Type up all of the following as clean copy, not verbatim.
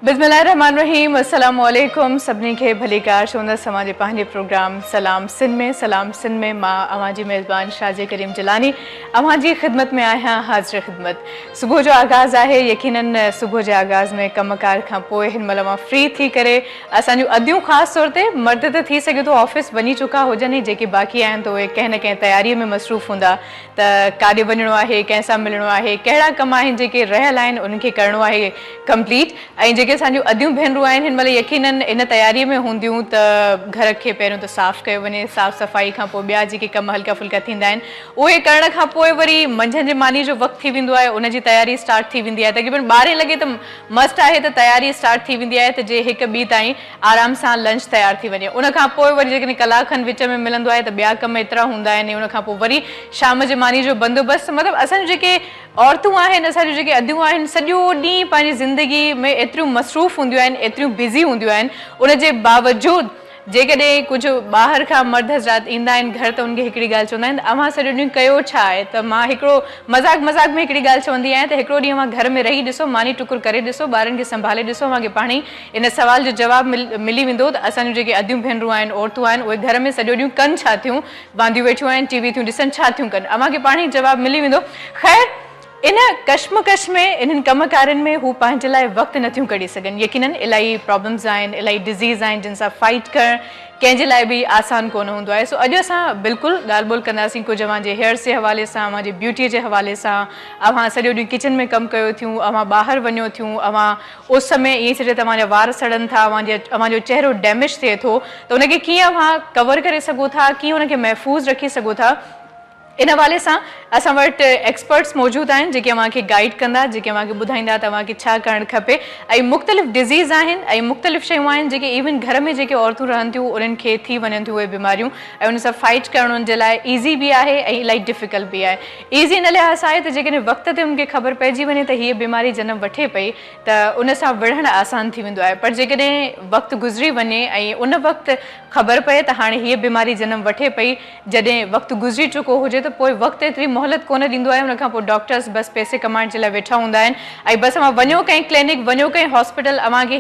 बिस्मिल्लाहिर्रहमानिर्रहीम अस्सलामु अलैकुम सभिनी खे भलीकार शोंदा समाजे पंहिंजे प्रोग्राम सलाम सिंध में मां अवांजी मेज़बान शाज़े करीम जिलानी अवांजी ख़िदमत में आहियां हाज़िर ख़िदमत। सुबुह जो आगाज़ आहे, यकीनन सुबुह जे आगाज़ में कमकार खां पोइ हिन महिल मां फ्री थी करे असांजूं अदियूं ख़ासि तौर ते मर्द त थी सघे थो ऑफिस वञी चुका हुजनि, जेके बाक़ी आहिनि त उहे कंहिं न कंहिं तयारीअ में मसरूफ़ हूंदा त काॾे वञिणो आहे, कंहिंसां मिलणो आहे, कहिड़ा कम आहिनि जेके रहियल आहिनि उनखे करिणो आहे कंप्लीट। ऐं जेके असांजूं अदियूं भेनरूं आहिनि हिन महिल यकीनन इन तयारीअ में हूंदियूं त घर खे पहिरियों त साफ़ु कयो वञे, साफ़ सफ़ाई खां पोइ ॿिया जेके कम हल्का फुल्का थींदा आहिनि उहे करण खां पोइ वरी मंझंदि जे मानी जो वक़्तु थी वेंदो आहे, उनजी तयारी स्टार्ट थी वेंदी आहे। तक़रीबन 12 लॻे त मस्ट आहे त तयारी स्टार्ट थी वेंदी आहे त जे 1-2 ताईं आराम सां लंच तयारु थी वञे। उनखां पोइ वरी जेकॾहिं कलाक खनि विच में मिलंदो आहे त ॿिया कम एतिरा हूंदा आहिनि। उनखां पोइ वरी शाम जे मानी जो बंदोबस्तु, मतिलबु असांजूं जेके औरतूं आहिनि, असांजूं जेके अदियूं आहिनि, सॼो ॾींहुं पंहिंजी ज़िंदगी में एतिरियूं मसरूफ़ हूंदियूं आहिनि, एतिरियूं बिज़ी हूंदियूं आहिनि। उनजे बावजूदि जेकॾहिं कुझु ॿाहिरि खां मर्द हज़रात ईंदा आहिनि घर त उनखे हिकिड़ी ॻाल्हि चवंदा आहिनि अव्हां सॼो ॾींहुं कयो छा आहे, त मां हिकिड़ो मज़ाक में हिकिड़ी ॻाल्हि चवंदी आहियां त हिकिड़ो ॾींहुं मां घर में रही ॾिसो, मानी टुकुर करे ॾिसो, ॿारनि खे संभाले ॾिसो, अव्हांखे पाण ई इन सवाल जो जवाबु मिली वेंदो त असांजूं जेके अदियूं भेनरूं आहिनि, औरतूं आहिनि, उहे घर में सॼो ॾींहुं कनि छा थियूं, वांदियूं वेठियूं आहिनि, टीवी थियूं ॾिसनि, छा थियूं कनि, अव्हांखे पाण ई जवाबु मिली वेंदो। ख़ैर इन कश्मकश में, इन्हनि कमकारनि में हू पंहिंजे लाइ वक़्तु नथियूं कढी सघनि। यकीनन इलाही प्रॉब्लम्स आहिनि, इलाही डिज़ीज़ आहिनि जिन सां फाइट करणु कंहिंजे लाइ बि आसान कोन हूंदो आहे। सो अॼु असां बिल्कुलु ॻाल्हि ॿोल कंदासीं कुझु अव्हांजे हेयर्स जे हवाले सां, अव्हांजे ब्यूटीअ जे हवाले सां। अव्हां सॼो ॾींहुं किचन में कमु कयो थियूं, अव्हां ॿाहिरि वञो थियूं, अव्हां उस में ईअं चइजे त अव्हांजा वार सड़नि था, अव्हांजो चहिरो डैमेज थिए थो, त उनखे कीअं अव्हां कवर करे सघो था, कीअं उनखे महफ़ूज़ रखी सघो था। इन हवाले सां असां वटि एक्सपर्ट्स मौजूदु आहिनि जेके अव्हांखे गाइड कंदा, जेके अव्हांखे ॿुधाईंदा त अव्हांखे छा करणु खपे। ऐं मुख़्तलिफ़ डिज़ीज़ आहिनि ऐं मुख़्तलिफ़ शयूं आहिनि जेके इवन घर में जेके औरतूं रहनि थियूं उन्हनि खे थी वञनि थियूं उहे बीमारियूं, ऐं उन सां फाइट करणु उन जे लाइ ईज़ी बि आहे ऐं इलाही डिफ़िकल्ट बि आहे। ईज़ी इन लिहाज़ आहे त जेकॾहिं वक़्त ते उनखे ख़बर पइजी वञे त हीअ बीमारी जनम वठे पई त उन सां विढ़णु आसान थी वेंदो आहे, पर जेकॾहिं वक़्तु गुज़री वञे ऐं उन वक़्तु ख़बर पए त हाणे हीअ बीमारी जनम वठे पई, जॾहिं वक़्तु गुज़री चुको हुजे त पोइ वक़्तु एतिरी मोहलत कोन ॾींदो आहे। उनखां पोइ डॉक्टर्स बसि पैसे कमाइण जे लाइ वेठा हूंदा आहिनि ऐं बसि अव्हां वञो कंहिं क्लिनिक, वञो कंहिं हॉस्पिटल, अव्हांखे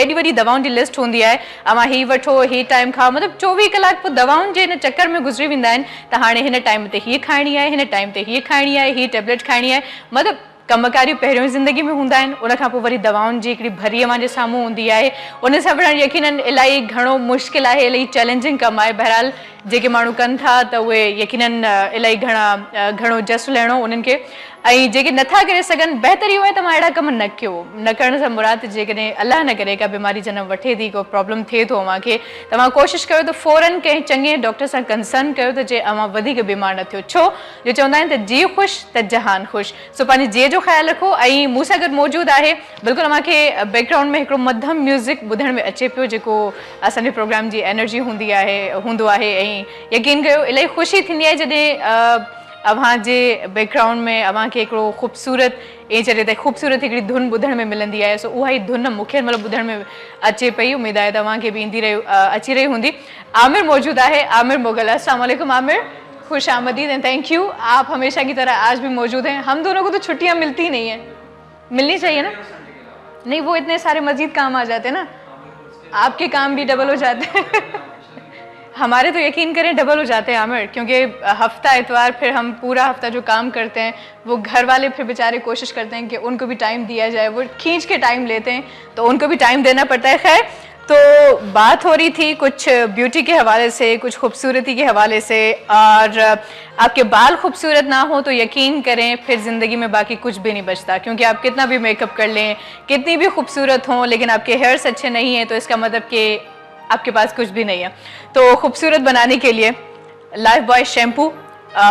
एॾी वॾी दवाउनि जी लिस्ट हूंदी आहे, अव्हां हीअ वठो, हीअ टाइम खाओ, मतिलबु 24 कलाक पोइ दवाउनि जे हिन चक्कर में गुज़री वेंदा आहिनि त हाणे हिन टाइम ते हीअ खाइणी आहे, हिन टाइम ते हीअ खाइणी आहे, हीअ टेबलेट खाइणी आहे। मतिलबु कमकारियूं पहिरियों ई ज़िंदगी में हूंदा आहिनि, उनखां पोइ वरी दवाउनि जी हिकिड़ी भरी अव्हांजे साम्हूं हूंदी आहे। उन सां विढ़णु यकीनन इलाही घणो मुश्किल आहे, इलाही चैलेंजिंग कमु आहे। बहरहाल जेके माण्हू कनि था त उहे यकीनन इलाही घणो जस लहिणो उन्हनि खे, ऐं जेके नथा करे सघनि बहितर इहो आहे त मां अहिड़ा कम न कयो। न करण सां मुराद जेकॾहिं अलाह न करे का बीमारी जनम वठे थी, को प्रॉब्लम थिए थो अव्हांखे, त तव्हां कोशिशि कयो त फ़ौरन कंहिं चङे डॉक्टर सां कंसर्न कयो त जे अव्हां वधीक बीमार न थियो। छो जो चवंदा आहिनि त जी ख़ुशि त जहान ख़ुशि। सो पंहिंजे जीअ जो ख़्यालु रखो। ऐं मूं सां गॾु मौजूदु आहे बिल्कुलु अव्हांखे बैकग्राउंड में हिकिड़ो मध्यम म्यूज़िक ॿुधण में अचे पियो जेको असांजे प्रोग्राम जी एनर्जी हूंदो आहे। ऐं यकीन कयो इलाही ख़ुशी थींदी आहे जॾहिं अव्हांजे बैकग्राउंड में अव्हांखे हिकिड़ो ख़ूबसूरत, ईअं चइजे त ख़ूबसूरत हिकिड़ी धुन ॿुधण में मिलंदी आहे। सो उहा ई धुन मूंखे मतिलबु ॿुधण में अचे पई, उमेदु आहे त अव्हांखे बि अची रही हूंदी। आमिर मौजूदु आहे, आमिर मुग़ल। अस्सलाम वालेकुम आमिर, खुश आमदीद एंड थैंक यू। आप हमेशा की तरह आज भी मौजूद हैं। हम दोनों को तो छुट्टियाँ मिलती नहीं हैं, मिलनी चाहिए ना? नहीं, वो इतने सारे मजीद काम आ जाते हैं ना, आपके काम भी डबल हो जाते हैं हमारे तो यकीन करें डबल हो जाते हैं आमिर, क्योंकि हफ्ता इतवार फिर हम पूरा हफ्ता जो काम करते हैं वो घर वाले फिर बेचारे कोशिश करते हैं कि उनको भी टाइम दिया जाए, वो खींच के टाइम लेते हैं तो उनको भी टाइम देना पड़ता है। खैर, तो बात हो रही थी कुछ ब्यूटी के हवाले से, कुछ खूबसूरती के हवाले से, और आपके बाल खूबसूरत ना हो तो यकीन करें फिर ज़िंदगी में बाकी कुछ भी नहीं बचता, क्योंकि आप कितना भी मेकअप कर लें, कितनी भी खूबसूरत हों, लेकिन आपके हेयर्स अच्छे नहीं हैं तो इसका मतलब कि आपके पास कुछ भी नहीं है। तो खूबसूरत बनाने के लिए लाइफ बॉय शैम्पू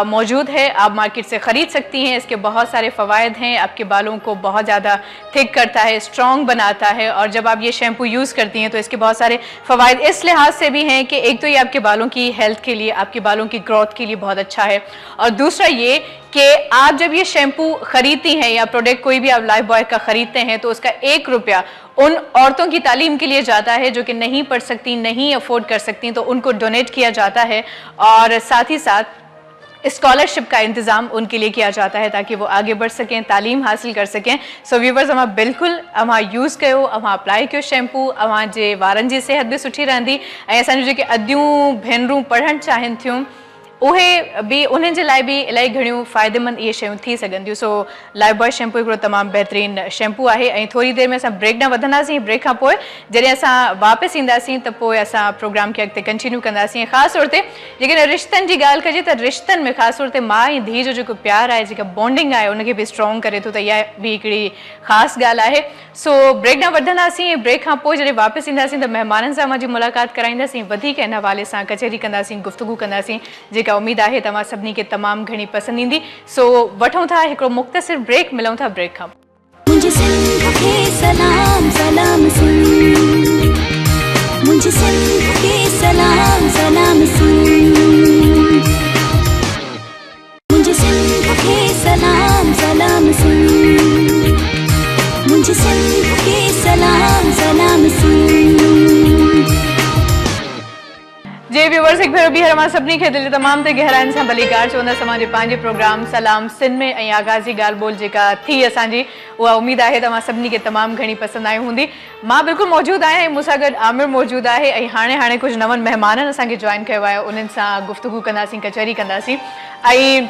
मौजूद है, आप मार्केट से ख़रीद सकती हैं। इसके बहुत सारे फ़वाइद हैं, आपके बालों को बहुत ज़्यादा थिक करता है, स्ट्रॉन्ग बनाता है, और जब आप ये शैम्पू यूज़ करती हैं तो इसके बहुत सारे फ़वाइद इस लिहाज से भी हैं कि एक तो ये आपके बालों की हेल्थ के लिए, आपके बालों की ग्रोथ के लिए बहुत अच्छा है, और दूसरा ये कि आप जब ये शैम्पू ख़रीदती हैं या प्रोडक्ट कोई भी आप लाइफ बॉय का ख़रीदते हैं तो उसका 1 रुपया उन औरतों की तालीम के लिए जाता है जो कि नहीं पढ़ सकती, नहीं अफोर्ड कर सकती, तो उनको डोनेट किया जाता है। और साथ ही साथ स्कॉलरशिप का इंतजाम उनके लिए किया जाता है ताकि वो आगे बढ़ सकें, तालीम हासिल कर सकें। सो व्यूवर्स अमां बिल्कुल अमां यूज़ कयो, अमां अप्लाई कयो शैम्पू, अवां जे वारनि जी सेहत भी सुठी रहंदी ऐं असांजूं जेके अदियूं भेनरूं पढ़णु चाहिनि थियूं उहे भी उन्हनि जे लाइ भी इलाही घणियूं फ़ाइदेमंद इहे शयूं थी सघनि थियूं। सो लाइफबॉय शैम्पू हिकिड़ो तमामु बहितरीनु शैम्पू आहे ऐं थोरी देरि में असां ब्रेक ॾांहुं वधंदासीं। ब्रेक खां पोइ जॾहिं असां वापसि ईंदासीं त पोइ असां प्रोग्राम खे अॻिते कंटिन्यू कंदासीं। ऐं ख़ासि तौर ते जेकॾहिं रिश्तनि जी ॻाल्हि कजे त रिश्तनि में ख़ासि तौर ते माउ ऐं धीउ जो जेको प्यारु आहे, जेका बॉन्डिंग आहे उनखे बि स्ट्रॉन्ग करे थो, त इहा बि हिकिड़ी ख़ासि ॻाल्हि आहे। सो ब्रेक ॾांहुं वधंदासीं ऐं ब्रेक खां पोइ जॾहिं वापसि ईंदासीं त महिमाननि सां मुंहिंजी मुलाक़ात कराईंदासीं, वधीक इन हवाले सां कचहरी कंदासीं, गुफ़्तगू कंदासीं, जेका उमेदु आहे तव्हां सभिनी खे तमामु घणी पसंदि ईंदी। सो वठूं था हिकिड़ो मुख़्तसिर ब्रेक, मिलूं था ब्रेक खां। मुझे सिंध के सलाम सलाम सुन, मुझे सिंध के सलाम सलाम सुन, मुझे सिंध के सलाम सलाम सुन, मुझे सिंध के सलाम सलाम सुन। जे व्यूवर्स एक भेरो ॿीहर मां सभिनी खे दिलि तमामु ते गहराइनि सां भलीकार चवंदसि तव्हांजे पंहिंजे प्रोग्राम सलाम सिंध में ऐं आगाज़ी ॻाल्हि ॿोल जेका थी असांजी उहा उमेदु आहे तव्हां सभिनी खे तमामु घणी पसंदि आई हूंदी। मां बिल्कुलु मौजूदु आहियां ऐं मूंसां गॾु आमिर मौजूदु आहे ऐं हाणे कुझु नवनि महिमाननि असांखे जॉइन कयो आहे, उन्हनि सां गुफ़्तगू कंदासीं, कचहरी कंदासीं ऐं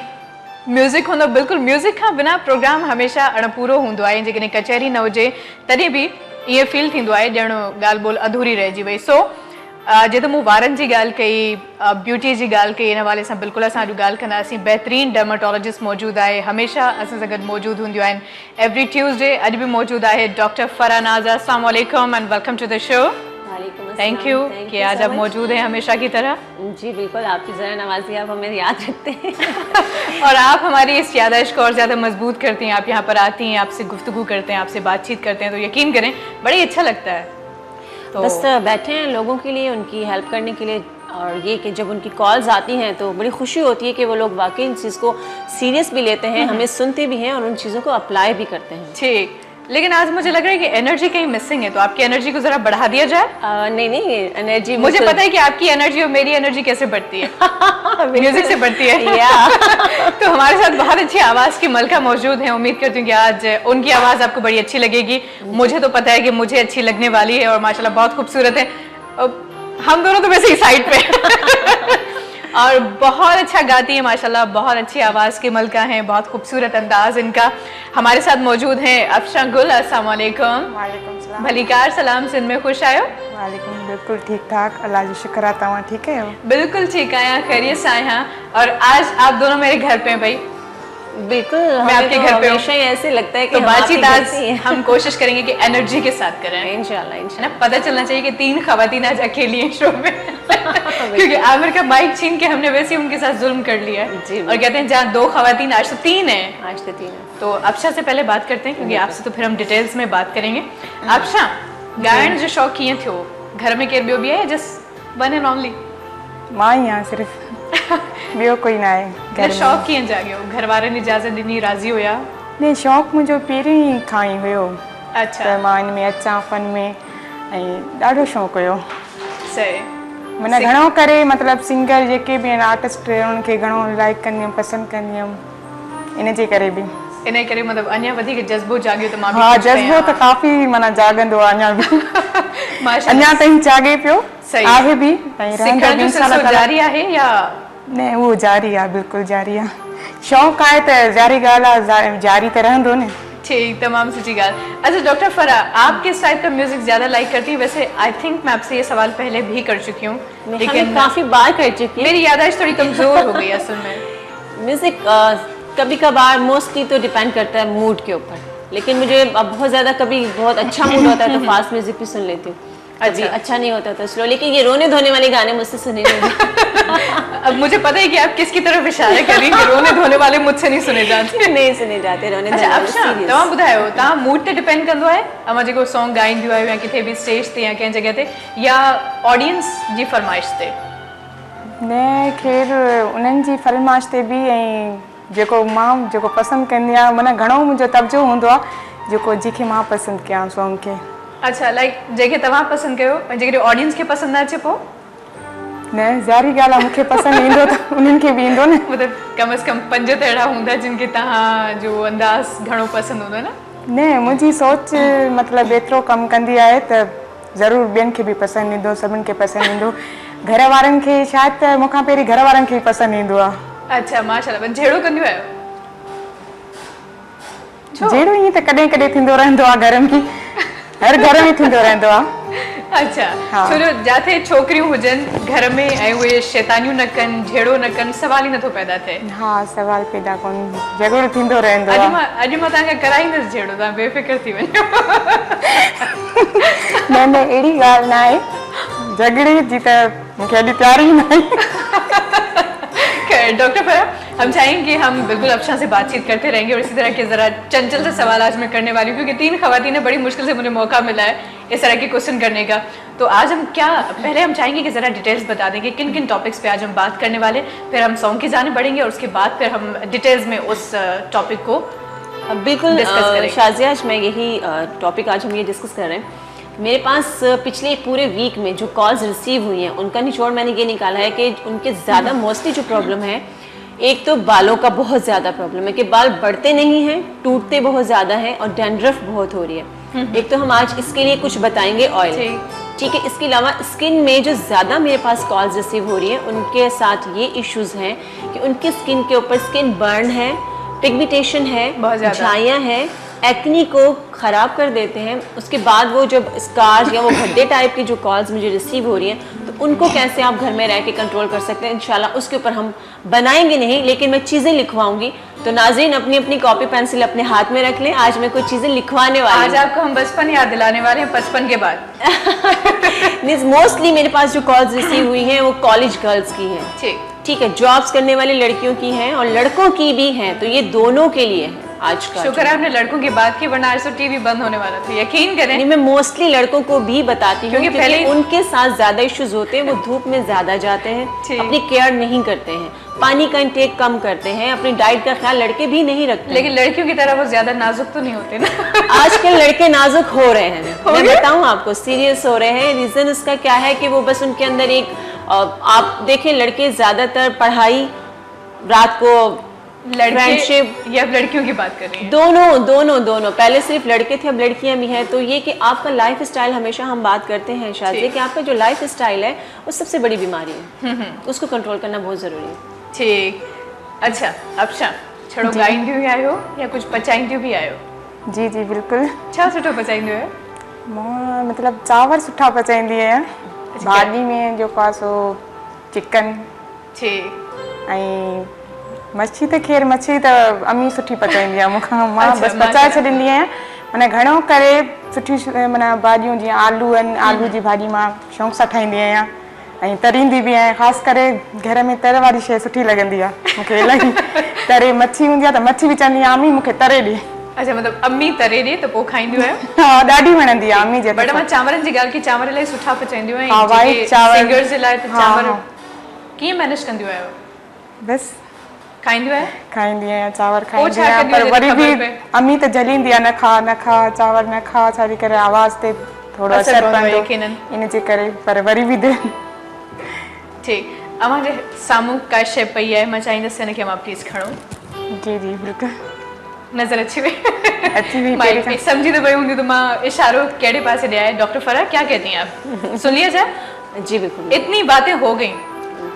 म्यूज़िक हूंदो। बिल्कुलु म्यूज़िक खां बिना प्रोग्राम हमेशह अणपूरो हूंदो आहे। जेकॾहिं कचहरी न हुजे तॾहिं बि ईअं फील थींदो आहे ॼण ॻाल्हि ॿोल अधूरी रहिजी वई। सो जे त मूं वारनि जी ॻाल्हि कई, ब्यूटी जी ॻाल्हि कई, इन हवाले सां बिल्कुलु असां अॼु ॻाल्हि कंदासीं। बहितरीनु डर्माटोलॉजिस्ट मौजूदु आहे, हमेशह असां सां गॾु मौजूदु हूंदियूं आहिनि एवरी ट्यूसडे। अॼु बि मौजूदु आहे डॉक्टर फराह नाज़। अस्सलाम वालेकुम and welcome to the show. Thank you कि आज आप मौजूद हैं हमेशा की तरह। जी बिल्कुल, आपकी ज़रा नवाज़ी, आप हमें याद रखते हैं और आप हमारी इस याददाश्त को और ज़्यादा मजबूत करती हैं। आप यहाँ पर आती हैं, आपसे गुफ्तगू करते हैं, आपसे बातचीत करते हैं, तो यकीन करें बड़ी अच्छा लगता है। तो बस बैठे हैं लोगों के लिए, उनकी हेल्प करने के लिए, और ये कि जब उनकी कॉल्स आती हैं तो बड़ी खुशी होती है कि वो लोग वाकई इन चीज़ को सीरियस भी लेते हैं, हमें सुनते भी हैं और उन चीज़ों को अप्लाई भी करते हैं। ठीक, लेकिन आज मुझे लग रहा है कि एनर्जी कहीं मिसिंग है, तो आपकी एनर्जी को जरा बढ़ा दिया जाए। नहीं, एनर्जी मुझे पता है कि आपकी एनर्जी और मेरी एनर्जी कैसे बढ़ती है म्यूजिक से बढ़ती है तो हमारे साथ बहुत अच्छी आवाज़ की मलका मौजूद है। उम्मीद करती हूँ कि आज उनकी आवाज़ आपको बड़ी अच्छी लगेगी। मुझे तो पता है कि मुझे अच्छी लगने वाली है और माशाल्लाह बहुत खूबसूरत है। हम दोनों तो वैसे ही साइड पे और बहुत अच्छा गाती है माशाल्लाह, बहुत अच्छी आवाज़ की मलका हैं, बहुत खूबसूरत अंदाज इनका। हमारे साथ मौजूद हैं अफशा गुल। अस्सलाम वालेकुम। वालेकुम सलाम। भलीकार सलाम सिंध में खुश आयो। वालेकुम, बिल्कुल ठीक ठाक, अल्लाह जी शुक्र आहे। तव्हां ठीक है? बिल्कुल ठीक आया, खैरियत से आया। और आज आप दोनों मेरे घर पे हैं भाई। बिल्कुल, मैं आपके घर पे हमेशा ऐसे लगता है कि तो बातचीत आज हम कोशिश करेंगे कि एनर्जी के साथ करें इंशाल्लाह। ना, पता चलना चाहिए कि 3 खवातीन आज अकेली हैं शो में क्योंकि आमिर का माइक छीन के हमने वैसे ही उनके साथ जुल्म कर लिया है और कहते हैं जहाँ 2 खवातीन आज तो 3 है। आज तो 3 है। तो अफशा से पहले बात करते हैं क्योंकि आपसे तो फिर हम डिटेल्स में बात करेंगे। अफशा, गायन जो शौक़ कीअं थियो? घर में केर ॿियो बि आहे जस्ट वन एंड ओनली? मां ही आहियां सिर्फ़, ॿियो कोई न आहे घर में। शौक़ कीअं जाॻियो? घर वारनि इजाज़त ॾिनी, राज़ी हुया? न, शौक़ु मुंहिंजो पहिरीं खां ई हुयो। अच्छा, त मां इन में अचां फ़न में, ऐं ॾाढो शौक़ु हुयो। सही, माना घणो करे मतिलबु सिंगर जेके बि आहिनि आर्टिस्ट, उन्हनि खे घणो लाइक कंदी हुयमि, पसंदि कंदी हुयमि, इन जे करे बि। इन करे मतलब अञा वधीक जज़्बो जाॻियो त मां बि हाँ, जज़्बो त काफ़ी माना जाॻंदो आहे अञा बि अञा ताईं जाॻे पियो आहे बि। सिखण जो सिलसिलो जारी आहे या न? उहो जारी आहे, बिल्कुलु जारी आहे। शौक़ु आहे त जारी ॻाल्हि आहे, जारी त रहंदो न। ठीक, तमाम सच्ची गाल। अच्छा डॉक्टर फराह, आप किस टाइप का म्यूजिक ज्यादा लाइक करती हैं? वैसे आई थिंक मैं आपसे ये सवाल पहले भी कर चुकी हूँ, लेकिन काफी बार कर चुकी हूँ। मेरी याददाश्त थोड़ी कमजोर हो गई असल में। म्यूजिक कभी कभार, मोस्टली तो डिपेंड करता है मूड के ऊपर, लेकिन मुझे अब बहुत ज्यादा कभी बहुत अच्छा मूड होता है तो फास्ट म्यूजिक भी सुन लेती हूँ। अच्छा नहीं होता तो स्लो, लेकिन ये रोने धोने वाले गाने मुझसे सुने नहीं अब मुझे पता है कि आप किसकी तरफ इशारे कर रही हैं, रोने धोने वाले मुझसे नहीं सुने जाते। नहीं सुने जाते रोने धोने वाले। अच्छा, तव्हां ॿुधायो, तव्हां मूड ते डिपेंड कंदो आहे अमां जेको सॉन्ग ॻाईंदियूं आहियो या किथे बि स्टेज ते या कंहिं जॻह ते, या ऑडियंस जी फरमाइश ते? न, ख़ैर उन्हनि जी फरमाइश ते बि, ऐं जेको मां जेको पसंदि कंदी आहियां, माना घणो मुंहिंजो तवजो हूंदो आहे जेको जंहिंखे मां पसंदि कयां सॉन्ग खे। अच्छा, लाइक जेके तव्हां पसंदि कयो ऐं जेकॾहिं ऑडियंस खे पसंदि न अचे पोइ? न ज़ारी ॻाल्हि आहे, मूंखे पसंदि ईंदो त उन्हनि खे बि ईंदो न। मतलब कम से कम 5 त अहिड़ा हूंदा जिनखे तव्हां जो अंदाज़ घणो पसंदि हूंदो न? न मुंहिंजी सोच मतिलबु एतिरो कमु कंदी आहे त ज़रूरु ॿियनि खे बि पसंदि ईंदो, सभिनि खे पसंदि ईंदो। घर वारनि खे शायदि त मूंखां पहिरीं घर वारनि खे ई पसंदि ईंदो आहे। अच्छा माशाल्लाह, जहिड़ो कंदियूं आहियो? जहिड़ो ईअं त कॾहिं कॾहिं थींदो रहंदो आहे घर में, हर घर में थींदो रहंदो आहे। अच्छा हाँ। छो जो जाते छोकिरियूं हुजनि घर में ऐं उहे शैतानियूं न कनि, जहिड़ो न कनि, सवाल ई नथो पैदा थिए। हा सवाल पैदा कोन, झगड़ो थींदो रहंदो अॼु आहे। अॼु मां तव्हांखे कराईंदसि जहिड़ो, तव्हां बेफ़िक्र थी वञो। न न अहिड़ी ॻाल्हि न आहे, झगड़े जी त मूंखे अॼु तयारी ई न आहे। डॉक्टर फरा, हम चाहेंगे कि हम बिल्कुल अफशा से बातचीत करते रहेंगे और इसी तरह के ज़रा चंचल से सवाल आज मैं करने वाली हूँ, क्योंकि 3 ख़वातीन बड़ी मुश्किल से मुझे मौका मिला है इस तरह के क्वेश्चन करने का। तो आज हम क्या, पहले हम चाहेंगे कि ज़रा डिटेल्स बता देंगे किन किन टॉपिक्स पे आज हम बात करने वाले, फिर हम सॉन्ग की जाने बढ़ेंगे और उसके बाद फिर हम डिटेल्स में उस टॉपिक को बिल्कुल डिस्कस करेंगे। शाजिया, आज मैं यही टॉपिक आज हम ये डिस्कस कर रहे हैं। मेरे पास पिछले पूरे वीक में जो कॉल्स रिसीव हुई हैं उनका निचोड़ मैंने ये निकाला है कि उनके ज़्यादा मोस्टली जो प्रॉब्लम है, एक तो बालों का बहुत ज़्यादा प्रॉब्लम है कि बाल बढ़ते नहीं हैं, टूटते बहुत ज़्यादा हैं और डैंड्रफ बहुत हो रही है। एक तो हम आज इसके लिए कुछ बताएंगे ऑयल, ठीक है। इसके अलावा स्किन में जो ज़्यादा मेरे पास कॉल्स रिसीव हो रही हैं उनके साथ ये इश्यूज़ हैं कि उनकी स्किन के ऊपर स्किन बर्न है, पिगमेंटेशन है, बहुत ज़्यादा, झाइयाँ हैं, एक्नी को ख़राब कर देते हैं। उसके बाद वो जब स्कार्स या वो गड्ढे टाइप की जो कॉल्स मुझे रिसीव हो रही हैं, तो उनको कैसे आप घर में रह के कंट्रोल कर सकते हैं, इंशाल्लाह उसके ऊपर हम बनाएंगे नहीं, लेकिन मैं चीज़ें लिखवाऊंगी। तो नाज़रीन अपनी अपनी कॉपी पेंसिल अपने हाथ में रख लें, आज मैं कुछ चीज़ें लिखवाने वाली हूँ। आज आपको हम बचपन याद दिलाने वाले हैं, 55 के बाद। मोस्टली मेरे पास जो कॉल्स रिसीव हुई हैं वो कॉलेज गर्ल्स की हैं, ठीक है, जॉब्स करने वाली लड़कियों की हैं और लड़कों की भी हैं, तो ये दोनों के लिए है आज का। शुक्र है आपने लड़कों की बात की, वरना आज तो टीवी बंद होने वाला था, यकीन करें। मैं मोस्टली लड़कों को भी बताती हूँ क्योंकि पहले उनके साथ ज्यादा इश्यूज होते हैं, वो धूप में ज्यादा जाते हैं, अपनी केयर नहीं करते हैं, पानी का इंटेक कम करते हैं, अपनी डाइट का ख्याल लड़के भी नहीं रखते। लेकिन लड़कियों की तरह वो ज्यादा नाजुक तो नहीं होते ना। आजकल लड़के नाजुक हो रहे हैं, मैं बताऊं आपको, सीरियस हो रहे हैं। रीजन उसका क्या है कि वो बस उनके अंदर एक, आप देखें लड़के ज्यादातर पढ़ाई, रात को फ्रेंडशिप, या लड़कियों की बात कर रही हैं? दोनों दोनों दोनों, पहले सिर्फ लड़के थे अब लड़कियां भी हैं। तो ये कि आपका लाइफ स्टाइल, हमेशा हम बात करते हैं शादी कि आपका जो लाइफ स्टाइल है वो सबसे बड़ी बीमारी है, उसको कंट्रोल करना बहुत जरूरी है। ठीक, अच्छा अफशा, छड़ो गाइंदी भी आयो या कुछ पचाईंदी भी आयो? जी जी बिल्कुल। छा सुठो पचाईंदी है? मां मतलब चावर सुठा पचाईंदी आहियां, भाॼी में जो पासो चिकन, ठीक, ऐं मच्छी त ख़ैर मच्छी त अम्मी सुठी पचाईंदी आहे मूंखां, मां बसि पचाए छॾींदी आहियां। माना घणो करे सुठी माना भाॼियूं जीअं आलू आहिनि, आलू जी भाॼी मां शौक़ सां ठाहींदी आहियां ऐं तरींदी बि आहियां। ख़ासि करे घर में तर वारी शइ सुठी लॻंदी आहे मूंखे इलाही। तरे मच्छी हूंदी आहे त मच्छी बि चवंदी आहियां अम्मी मूंखे तरे ॾे। अच्छा, मतलब अम्मी तरे ॾे त पोइ खाईंदियूं आहियो? हा, ॾाढी वणंदी आहे अम्मी जे हथ बट सां। मां चांवरनि जी ॻाल्हि की चांवर इलाही सुठा पचाईंदियूं आहिनि, हा, वाइट चांवर, सिंगर्स जे लाइ त हा, चांवर हा। कीअं मैनेज कंदियूं आहियो? बसि खाईंदियूं आहियो? खाईंदी आहियां, चांवर पोइ खाईंदी छा आहियां, कंदियूं पर जॾहिं वरी ख़बर बि पए? अम्मी त जलींदी आहे, न खा न खा चांवर न खा, छाजे करे आवाज़ ते थोरो असर असर पवंदो पवंदो यकीनन। इन जे करे, पर वरी बि ठीक, अव्हांजे साम्हूं का शइ पई आहे, मां चाहींदसि हिनखे मां प्लीज़ खणो। जी जी बिल्कुलु, नज़र अची वई? अची वई। माइक पे समझी तो पई हूंदी तो मां इशारो केड़े पासे ॾिया है। डॉक्टर फरा, क्या कहती हैं आप? सुन लिया जाए? जी बिल्कुल। इतनी बातें हो गई,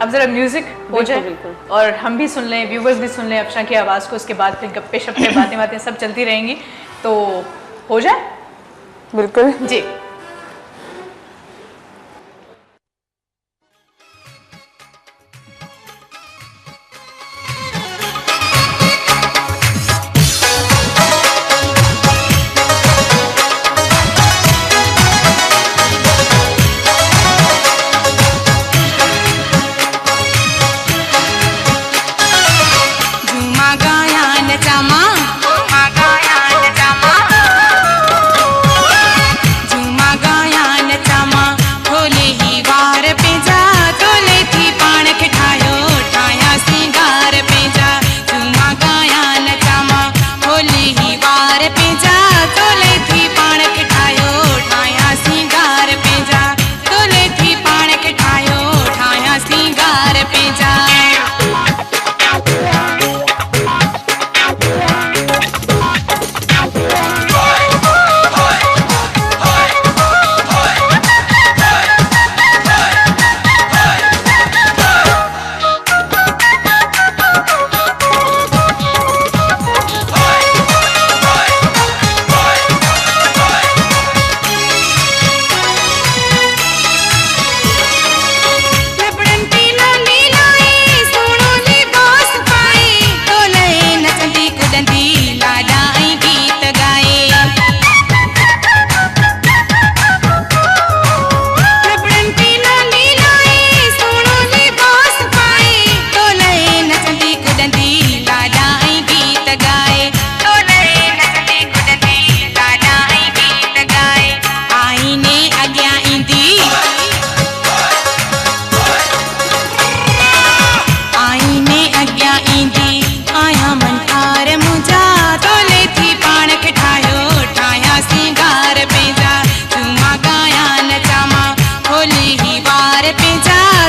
अब जरा म्यूजिक हो जाए बिल्कुल। और हम भी सुन लें, व्यूवर्स भी सुन लें अफशा की आवाज़ को, उसके बाद फिर गप्पे शप्पे बातें बातें सब चलती रहेंगी, तो हो जाए? बिल्कुल जी। झूमा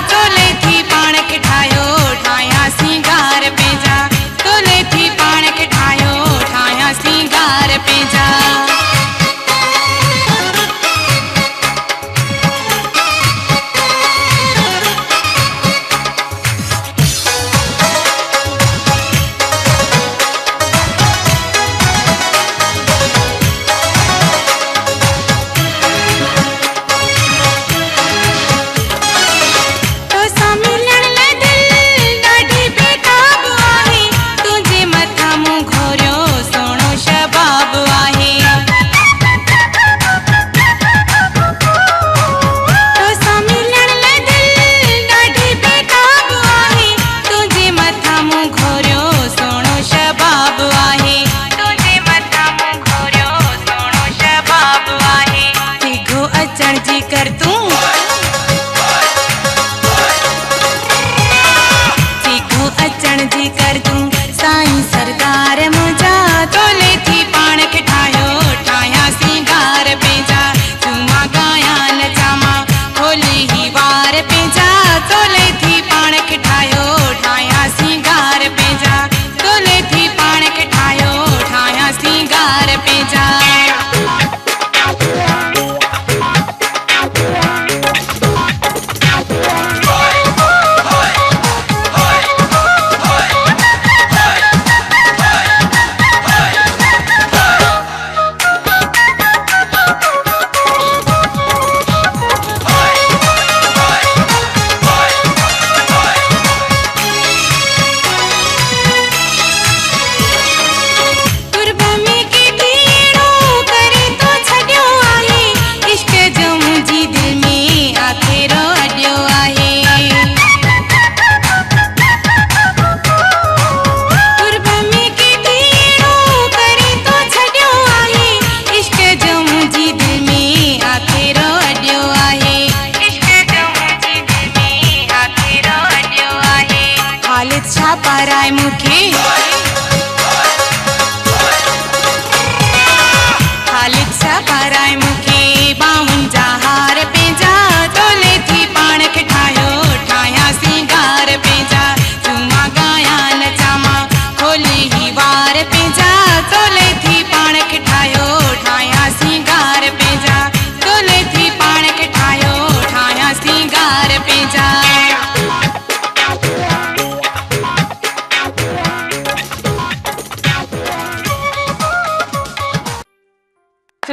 तोले थी पाण खे ठाहियो ठाहियां सिंगार पंहिंजा तोले थी पाण खे ठाहियो ठाहियां सिंगार पंहिंजा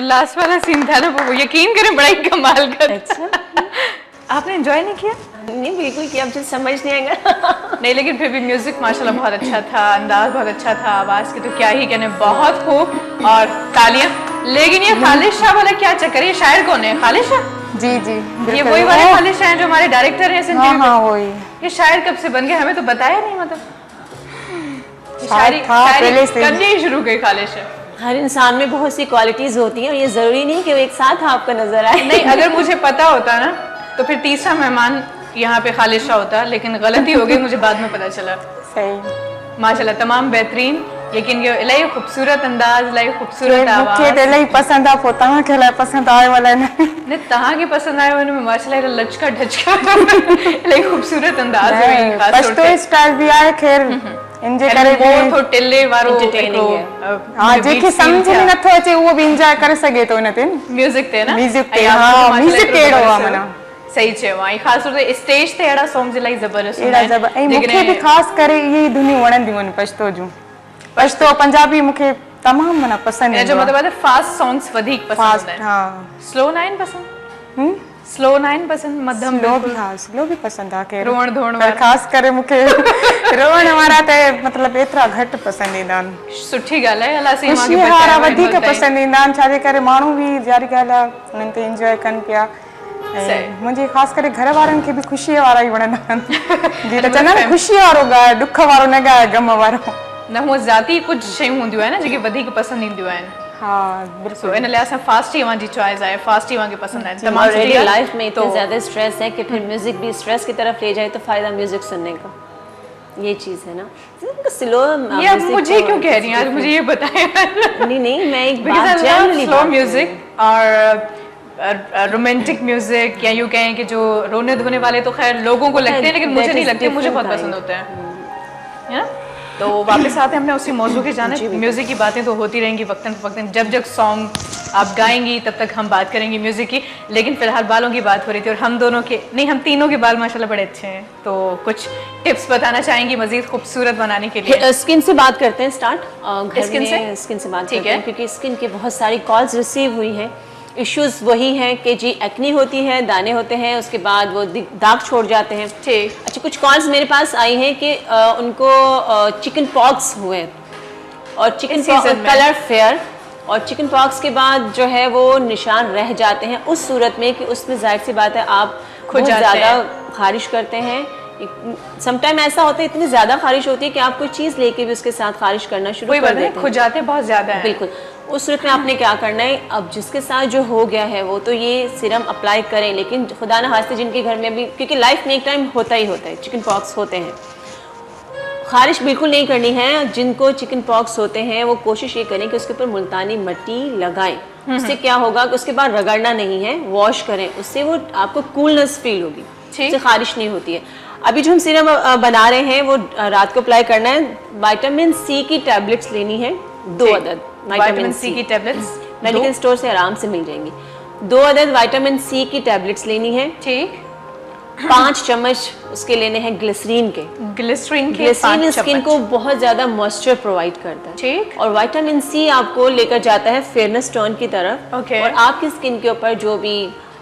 लास्ट वाला सीन था ना वो यकीन करें बड़ा ही कमाल का आपने एंजॉय नहीं किया? नहीं बिल्कुल किया, अब समझ नहीं आएगा नहीं लेकिन फिर भी म्यूजिक माशाल्लाह बहुत अच्छा था, अंदाज बहुत अच्छा था, आवाज की तो क्या ही कहने, बहुत खूब और तालियां। लेकिन ये खालिद शाह वाला क्या चक्कर है? ये शायर कौन है? खालिद शाह? जी जी ये वही वाले खालिद शाह हैं जो हमारे डायरेक्टर हैं हाँ, हाँ, वही। ये शायर कब से बन गए हमें तो बताया नहीं, मतलब शायरी करनी ही शुरू गई खालिद शाह। हर इंसान में बहुत सी क्वालिटीज होती हैं और ये जरूरी नहीं कि वो एक साथ आपका नजर आए। नहीं अगर मुझे पता होता ना तो फिर तीसरा मेहमान यहाँ पे खालिद शाह होता, लेकिन गलती हो गई, मुझे बाद में पता चला। सही माशाल्लाह तमाम बेहतरीन, यकीन के इलाही खूबसूरत अंदाज, इलाही खूबसूरत आवाज। मुझे इलाही पसंद आ पोता के लिए पसंद आए वाला ने तहां के पसंद आए वाले में माशाल्लाह लचका ढचका इलाही खूबसूरत अंदाज है, खास तौर पे स्टाइल भी आए। खैर इंजे करे वो तो टिल्ले वारो हां जेके समझ में नथो अचे वो भी एंजॉय करे सके तो न ते म्यूजिक ते ना म्यूजिक ते हां म्यूजिक केड़ो आ मना सही चयो आई, खास तौर ते स्टेज ते एड़ा सॉन्ग्स इलाही जबरदस्त एड़ा जब ऐ मुखे भी खास करे ये धुनी वणंदियूं आहिनि पछतो जूं। पछतो पंजाबी मुखे तमाम मना पसंद है, जो मतलब है फास्ट सॉन्ग्स वधिक पसंद है। हां स्लो 9 पसंद स्लो 9 पसंद मध्यम स्लो भी हां स्लो भी पसंद आ के रोण धोण वाला खास करे मुखे रोण वाला ते मतलब एतरा घट पसंद ईंदान। सुठी गाल है अल्लाह से मां के हारा वधिक पसंद ईंदान, छाजे करे माण्हू भी जारी गाल उनन ते एंजॉय कन पिया। मुझे खास करे घर वारन के भी खुशी वारा ही वणंदा आहिनि, जी त चना खुशी वारो गाए, दुख वारो न गाए, गम वारो न। वो जाती कुछ शयूं हूंदियूं आहिनि जेके वधिक पसंद ईंदियूं आहिनि। हाँ बिल्कुल इन लिए असां फास्ट ही वांजी चॉइस है, फास्ट ही वांगे पसंद है। तमाम रेडी लाइफ में इतना ज्यादा स्ट्रेस है कि फिर म्यूजिक भी स्ट्रेस की तरफ ले जाए तो फायदा म्यूजिक सुनने का, ये चीज है ना। स्लो ये मुझे क्यों कह रही हैं आज, मुझे ये बताएं। नहीं मैं एक बात जनरली स्लो म्यूजिक और रोमांटिक म्यूजिक, या यूँ कहें कि जो रोने धोने वाले तो खैर लोगों को लगते हैं, लेकिन मुझे नहीं लगते, मुझे बहुत पसंद होते हैं, है ना? तो वापस आते हैं हमने उसी मौजू के जाने। म्यूजिक की बातें तो होती रहेंगी वक्तन फवक्तन, जब जब सॉन्ग आप गाएंगी तब तक हम बात करेंगे म्यूजिक की। लेकिन फिलहाल बालों की बात हो रही थी, और हम दोनों के नहीं, हम तीनों के बाल माशाल्लाह बड़े अच्छे हैं, तो कुछ टिप्स बताना चाहेंगी मजीद खूबसूरत बनाने के लिए? स्किन से बात करते हैं स्टार्ट। स्किन से बात ठीक करते हैं, क्योंकि स्किन के बहुत सारी कॉल्स रिसीव हुई हैं। इश्यूज वही हैं कि जी एक्नी होती है, दाने होते हैं, उसके बाद वो दाग छोड़ जाते हैं। ठीक। अच्छा, कुछ कॉल्स मेरे पास आई हैं कि उनको चिकन पॉक्स हुए, और चिकन कलर फेयर, और चिकन पॉक्स के बाद जो है वो निशान रह जाते हैं उस सूरत में कि उसमें जाहिर सी बात है आप खुद बहुत जाते ज़्यादा खारिश करते हैं। समटाइम ऐसा होता है, इतनी ज़्यादा खारिश होती है कि आप कोई चीज़ लेके भी उसके साथ खारिश करना शुरू कर देते हैं, खुद जाते बहुत ज़्यादा है। बिल्कुल। उस सूरत में आपने क्या करना है, अब जिसके साथ जो हो गया है वो तो ये सीरम अप्लाई करें, लेकिन खुदा न खास्ते जिनके घर में भी, क्योंकि लाइफ में एक टाइम होता ही होता है, चिकन पॉक्स होते हैं, खारिश बिल्कुल नहीं करनी है। जिनको चिकन पॉक्स होते हैं वो कोशिश ये करें कि उसके ऊपर मुल्तानी मिट्टी लगाएं। उससे क्या होगा कि उसके बाद रगड़ना नहीं है, वॉश करें, उससे वो आपको कूलनेस फील होगी, उससे खारिश नहीं होती है। अभी जो हम सीरम बना रहे हैं वो रात को अप्लाई करना है। विटामिन सी की टैबलेट्स लेनी है, 2 अदद विटामिन सी की टैबलेट्स मेडिकल स्टोर से आराम से मिल जाएंगी। 2 अदद विटामिन सी की टैबलेट्स लेनी है। ठीक। 5 चम्मच उसके लेने हैं ग्लिसरीन के। ग्लिसरीन स्किन को बहुत ज्यादा मॉइस्चर प्रोवाइड करता है। ठीक। और विटामिन सी आपको लेकर जाता है फेयरनेस टोन की तरफ। ओके। और आपकी स्किन के ऊपर जो भी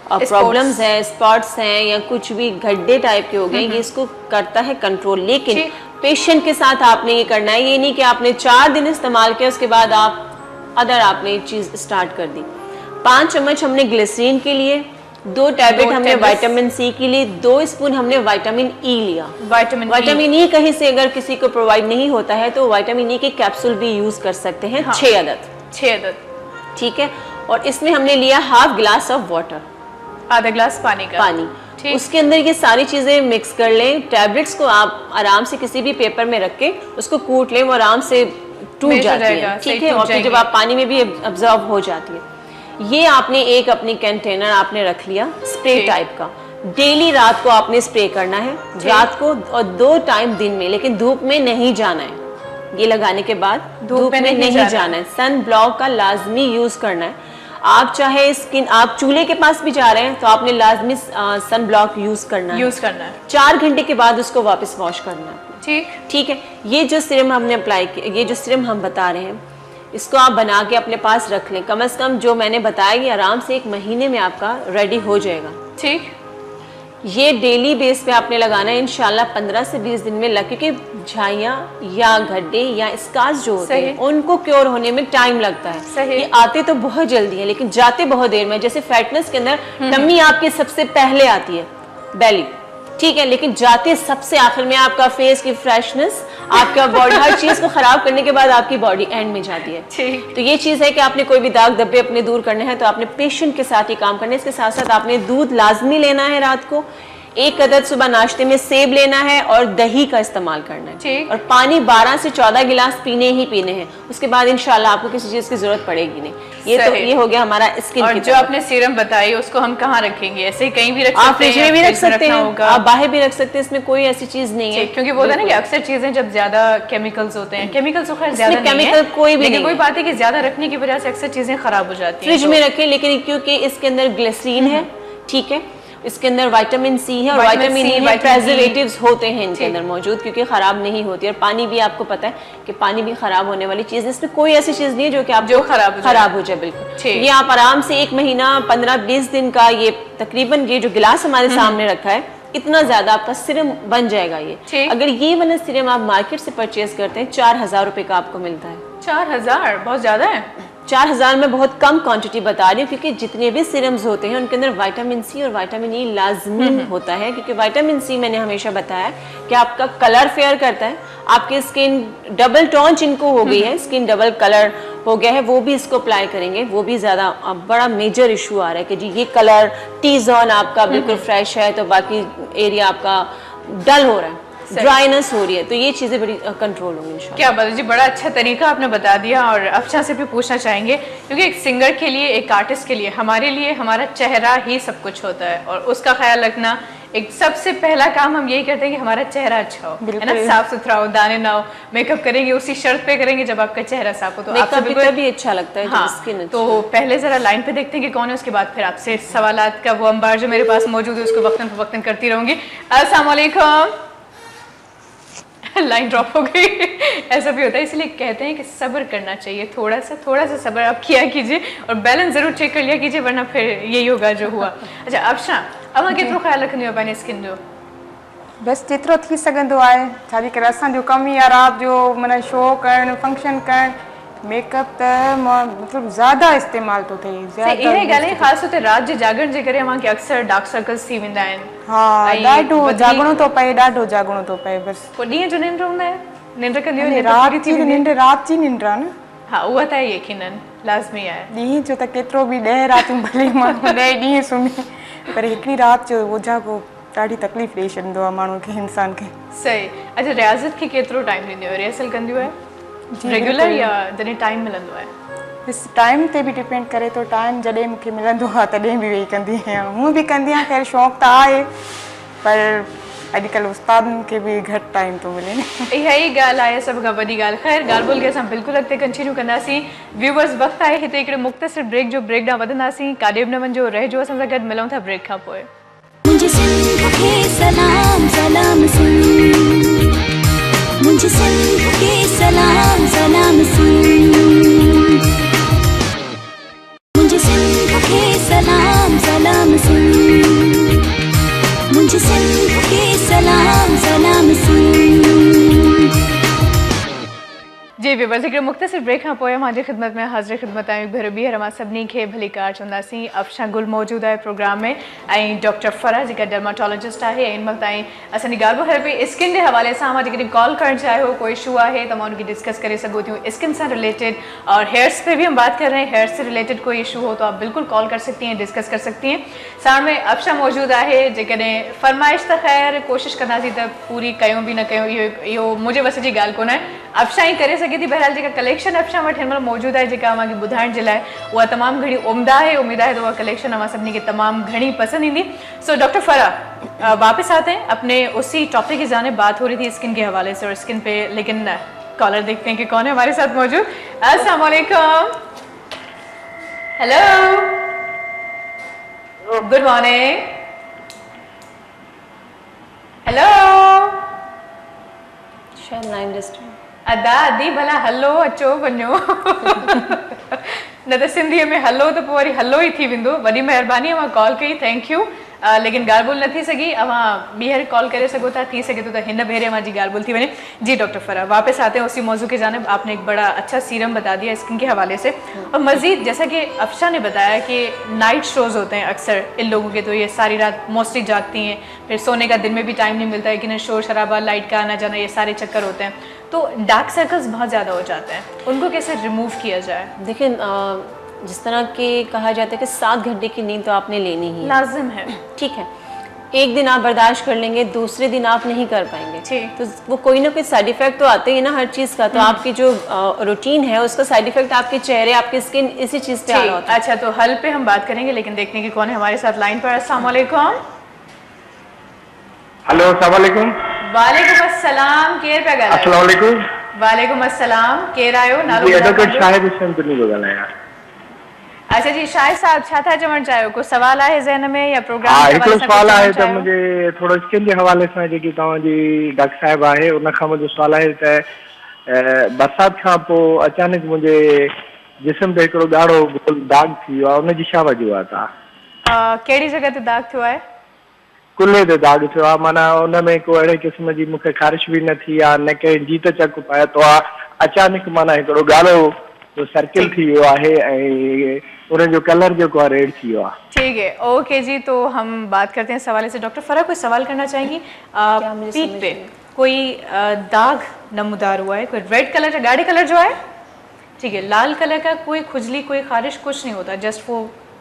प्रॉब्लम्स हैं, स्पॉट्स हैं, या कुछ भी गड्ढे टाइप के हो गए, ये इसको करता है कंट्रोल। लेकिन पेशेंट के साथ आपने ये करना है, ये नहीं कि आपने 4 दिन इस्तेमाल किया उसके बाद आपने ये चीज स्टार्ट कर दी। 5 चम्मच हमने ग्लिसरीन के लिए, 2 टैबलेट हमने विटामिन सी के लिए, 2 स्पून हमने विटामिन ई लिया। विटामिन ई कहीं से अगर किसी को प्रोवाइड नहीं होता है तो विटामिन ई के कैप्सूल भी यूज कर सकते हैं। 6 अदद। ठीक है। और इसमें हमने लिया हाफ गिलास ऑफ वाटर, आधा ग्लास पानी का। उसके अंदर ये सारी चीजें मिक्स कर लें। टैबलेट्स को आप आराम से किसी भी पेपर में रख के उसको कूट लें, वो आराम से टूट जाती है। ठीक है। और फिर जब आप पानी में भी अब्जॉर्ब हो जाती है। ये आपने एक अपनी कंटेनर आपने रख लिया स्प्रे टाइप का। डेली रात को आपने स्प्रे करना है, रात को, और 2 टाइम दिन में, लेकिन धूप में नहीं जाना है। ये लगाने के बाद धूप में नहीं जाना है। सन ब्लॉक का लाजमी यूज करना है। आप चाहे स्किन, आप चूल्हे के पास भी जा रहे हैं तो आपने लाजमी सन ब्लॉक यूज करना है। 4 घंटे के बाद उसको वापस वॉश करना है। ठीक है। ये जो सीरम हमने अप्लाई किया, ये जो सीरम हम बता रहे हैं, इसको आप बना के अपने पास रख लें। कम से कम जो मैंने बताया ये आराम से 1 महीने में आपका रेडी हो जाएगा। ठीक। ये डेली बेस पे आपने लगाना है, इंशाल्लाह 15 से 20 दिन में लग, क्योंकि झाइयाँ या गड्ढे या स्कार्स जो होते हैं उनको क्योर होने में टाइम लगता है। ये आते तो बहुत जल्दी है लेकिन जाते बहुत देर में। जैसे फैटनेस के अंदर टम्मी आपकी सबसे पहले आती है, बेली, ठीक है, लेकिन जाते सबसे आखिर में आपका फेस की फ्रेशनेस, आपका बॉडी, हर चीज को खराब करने के बाद आपकी बॉडी एंड में जाती है। तो ये चीज है कि आपने कोई भी दाग धब्बे अपने दूर करने हैं तो आपने पेशेंट के साथ ही काम करना है। इसके साथ साथ आपने दूध लाजमी लेना है रात को, 1 अदद सुबह नाश्ते में सेब लेना है, और दही का इस्तेमाल करना है। और पानी 12 से 14 गिलास पीने ही पीने हैं। उसके बाद इंशाल्लाह आपको किसी चीज की जरूरत पड़ेगी नहीं। ये हो गया हमारा स्किन। और जो आपने सीरम बताई उसको हम कहाँ रखेंगे? ऐसे ही कहीं भी रख सकते हैं, आप फ्रिज में भी रख सकते हैं, आप बाहर भी रख सकते हैं, इसमें कोई ऐसी चीज नहीं है। क्योंकि बोलते हैं ना कि अक्सर चीजें जब ज्यादा केमिकल्स होते हैं, केमिकल्स तो खैर ज्यादा केमिकल कोई भी नहीं, कोई बात है कि ज्यादा रखने की वजह से अक्सर चीजें खराब हो जाती हैं। फ्रिज में रखें, लेकिन क्योंकि इसके अंदर ग्लिसरीन है, ठीक है, इसके अंदर विटामिन सी है, और विटामिन ई में प्रिजर्वेटिव्स होते हैं इनके अंदर मौजूद, क्योंकि खराब नहीं होती। और पानी भी आपको पता है कि पानी भी खराब होने वाली चीज है, इसमें कोई ऐसी चीज नहीं है जो कि आप जो खराब हो जाए। बिल्कुल। ये आप आराम से 1 महीना 15-20 दिन का, ये तकरीबन ये जो गिलास हमारे सामने रखा है, इतना ज्यादा आपका सीरम बन जाएगा। ये अगर ये वाला सीरम आप मार्केट से परचेज करते हैं 4000 रुपए का आपको मिलता है। 4000 बहुत ज्यादा है। 4000 में बहुत कम क्वांटिटी बता रही हूँ, क्योंकि जितने भी सीरम्स होते हैं उनके अंदर विटामिन सी और विटामिन ई लाजमी होता है। क्योंकि विटामिन सी मैंने हमेशा बताया कि आपका कलर फेयर करता है, आपकी स्किन डबल टोन जिनको हो गई है, स्किन डबल कलर हो गया है, वो भी इसको अप्लाई करेंगे, वो भी ज्यादा बड़ा मेजर इशू आ रहा है कि जी ये कलर टी जोन आपका बिल्कुल फ्रेश है तो बाकी एरिया आपका डल हो रहा है। ड्राइनेस हो रही है, तो ये चीज़ें बड़ी कंट्रोल होंगी इंशाल्लाह। क्या बात है जी, बड़ा अच्छा तरीका आपने बता दिया। और अफशा से भी पूछना चाहेंगे, क्योंकि एक सिंगर के लिए, एक आर्टिस्ट के लिए, हमारे लिए हमारा चेहरा ही सब कुछ होता है, और उसका ख्याल रखना एक सबसे पहला काम हम यही करते हैं कि हमारा चेहरा अच्छा हो, है ना, साफ सुथरा हो, दाने ना हो। मेकअप करेंगे उसी शर्त पे करेंगे जब आपका चेहरा साफ हो। तो आपसे मेकअप बिल्कुल भी अच्छा लगता है, हाँ, स्किन तो पहले जरा लाइन पे देखते हैं कि कौन है, उसके बाद फिर आपसे सवालात का वो अंबार जो मेरे पास मौजूद है उसको वक्तन फवक्तन करती रहूंगी। अस्सलाम वालेकुम। लाइन ड्रॉप हो गई। ऐसा भी होता है, इसलिए कहते हैं कि सब्र करना चाहिए, थोड़ा सा सब्र आप किया कीजिए, और बैलेंस जरूर चेक कर लिया कीजिए, वरना फिर यही होगा जो हुआ। अच्छा अफशा, अब केतिरो ख्याल रखंदी हो पंहिंजे स्किन जो? बस जेतिरो थी सघंदो आहे, छाजे करे असांजो कम ई आहे राति जो माना शो करणु, फंक्शन करणु, मेकअप त मतलब ज़्यादा इस्तेमाल तो थिए, इहे ॻाल्हि ख़ासि तौर ते राति जे जागरण जे करे असांखे अक्सर डार्क सर्कल्स थी वेंदा आहिनि। हा, ॾाढो जागणो थो पए, ॾाढो जागणो थो पए। बसि पोइ ॾींहं जो निंड हूंदा आहिनि, निंड कंदी हो? राति जी निंड आहे न। हा, उहा त यकीनन लाज़मी आहे। ॾींहं जो त केतिरो बि 10 रातियूं भले माण्हू 10 ॾींहं सुम्हे, पर हिकिड़ी राति जो उजागो ॾाढी तकलीफ़ ॾेई छॾींदो आहे माण्हू खे, इंसान खे। सही। अच्छा, रियाज़त खे केतिरो टाइम ॾींदी हो? रिहर्सल कंदी आहे रेगुलर या जॾहिं टाइम मिलंदो आहे? बस टाइम ते भी डिपेंड करे तो, टाइम जॾहिं मूंखे मिलंदो आहे तॾहिं बि वेही कंदी आहियां। हूअं बि कंदी आहियां, ख़ैर शौक़ु त आहे, पर अॼुकल्ह उस्तादनि खे बि घटि टाइम थो मिले। इहा ई ॻाल्हि आहे सभ खां वॾी ॻाल्हि। ख़ैर ॻाल्हि ॿोल खे असां बिल्कुलु अॻिते कंटिन्यू कंदासीं। व्यूवर्स, वक़्तु आहे हिते हिकिड़े मुख़्तसिर ब्रेक जो, ब्रेक ॾांहुं वधंदासीं। काॾे बि न वञिजो, रहिजो असां सां गॾु, मिलूं था ब्रेक खां पोइ। मुझे सिंध के सलाम सलाम सुन, मुझे सिंध के सलाम सलाम सुन, मुझे सिंध के सलाम सलाम सुन, मुझे सिंध के सलाम सलाम सुन। जी व्यूवर्स, हिकिड़े मुख़्तसिर ब्रेक खां पोइ मुंहिंजी ख़िदमत में हाज़िर ख़िदमत आहियूं भेर ॿीहर मां सभिनी खे भली कार चवंदासीं। अफशा गुल मौजूदु आहे प्रोग्राम में, ऐं डॉक्टर फरा जेका डर्माटोलॉजिस्ट आहे, ऐं इन वक़्तु ताईं असांजी ॻाल्हि ॿोल हले पई स्किन जे हवाले सां। मां जेकॾहिं कॉल करणु चाहियो, कोई इशू आहे त मां उनखे डिस्कस करे सघूं थियूं स्किन से रिलेटेड, और हेयर्स पे भी हम बात कर रहे हैं। हेयर से रिलेटेड कोई इशू हो तो आप बिल्कुल कॉल कर सकती हैं, डिस्कस कर सकती हैं। साण में अफशा मौजूदु आहे, जेकॾहिं फरमाइश त ख़ैर कोशिशि कंदासीं त पूरी कयूं बि न कयूं, इहो मुंहिंजे वस जी ॻाल्हि कोन आहे, अफशा ई करे सघे थी। बहरहाल जेका कलेक्शन अफशा वटि हिन महिल मौजूदु आहे, जेका अव्हांखे ॿुधाइण जे लाइ, उहा तमामु घणी उम्दा आहे। उम्मीद आहे त उहा कलेक्शन अव्हां सभिनी खे तमामु घणी पसंद ईंदी। सो डॉक्टर फरा, वापस आते हैं अपने उसी टॉपिक की जाने। बात हो रही थी स्किन के हवाले से और स्किन पे, लेकिन कॉलर देखते हैं कि कौन है हमारे साथ मौजूद। अस्सलाम वालेकुम। Hello, good morning. हेलो, शायद 9 डिस्टेंस अदा अदी भला हलो अचो वञो। न त सिंधीअ में हलो त पोइ वरी हलो ई थी वेंदो। वॾी महिरबानी, अवां कॉल कई, थैंक यू। लेकिन ॻाल्हि ॿोल न थी सघी, अवां ॿीहर कॉल करे सघो था, थी सके तो हिन भेरे हमारी ॻाल्हि ॿोल थी वञे। जी डॉक्टर फरा, वापस आते हैं उसी मौजू के जानिब। आपने एक बड़ा अच्छा सीरम बता दिया स्किन के हवाले से, और मज़ीद जैसा कि अफशा ने बताया कि नाइट शोज़ होते हैं अक्सर इन लोगों के, तो ये सारी रात मोस्टली जागती हैं, फिर सोने का दिन में भी टाइम नहीं मिलता है, कि शोर शराबा, लाइट का आना जाना, ये सारे चक्कर होते हैं, तो डार्क सर्कल्स बहुत ज़्यादा हो जाते हैं, उनको कैसे रिमूव किया जाए? देखिए, जिस तरह के कहा जाता है कि 7 घंटे की नींद तो आपने लेनी ही लाजिम है। ठीक है, एक दिन आप बर्दाश्त कर लेंगे, दूसरे दिन आप नहीं कर पाएंगे, तो वो कोई ना कोई साइड इफेक्ट तो आते ही ना हर चीज़ का। तो आपकी जो रूटीन है उसका साइड इफेक्ट आपके चेहरे, आपकी स्किन, इसी चीज़ पे आ रहा होता है। अच्छा, तो हल पे हम बात करेंगे, लेकिन देखने की कौन है हमारे साथ लाइन पर। अस्सलाम वालेकुम। हेलो, अस्सलाम वालेकुम। वालेकुम अस्सलाम, केर पे ॻाल्हायो? अस्सलाम वालेकुम। वालेकुम अस्सलाम, केर आयो? नालो जी, एडवोकेट शाहिद हुसैन तुनी थो ॻाल्हायां। अच्छा जी, शाहिद साहब, छा था चवणु चाहियो? को सवाल आहे ज़हन में या प्रोग्राम? हा, हिकिड़ो सवाल आहे त मुंहिंजे थोरो स्किन जे हवाले सां जेकी तव्हांजी डॉक्टर साहिब आहे, उन खां मुंहिंजो सवाल आहे त बरसाति खां पोइ अचानक मुंहिंजे जिस्म ते हिकिड़ो ॻाढ़ो दाग थी वियो आहे, उनजी छा वजह आहे? कहिड़ी जॻह ते दाग थियो आहे? कुल्हे ते दाग थियो आहे, माना उनमें को अहिड़े क़िस्म जी मूंखे ख़ारिश बि न थी आहे, न कंहिं जीत चक पाए थो आहे, अचानक माना हिकिड़ो ॻाढ़ो सर्किल थी वियो आहे, ऐं उनजो कलर जो को रेड थी वियो आहे। ठीक है, ओके जी, तो हम बात करते हैं सवाल से। डॉक्टर फरा, कोई सवाल करना चाहेंगी? पीठ पे कोई दाग नमूदार हुआ है, कोई रेड कलर का, गाढ़े कलर जो है, ठीक है, लाल कलर का, कोई खुजली, कोई खारिश, कुछ नहीं होता, जस्ट वो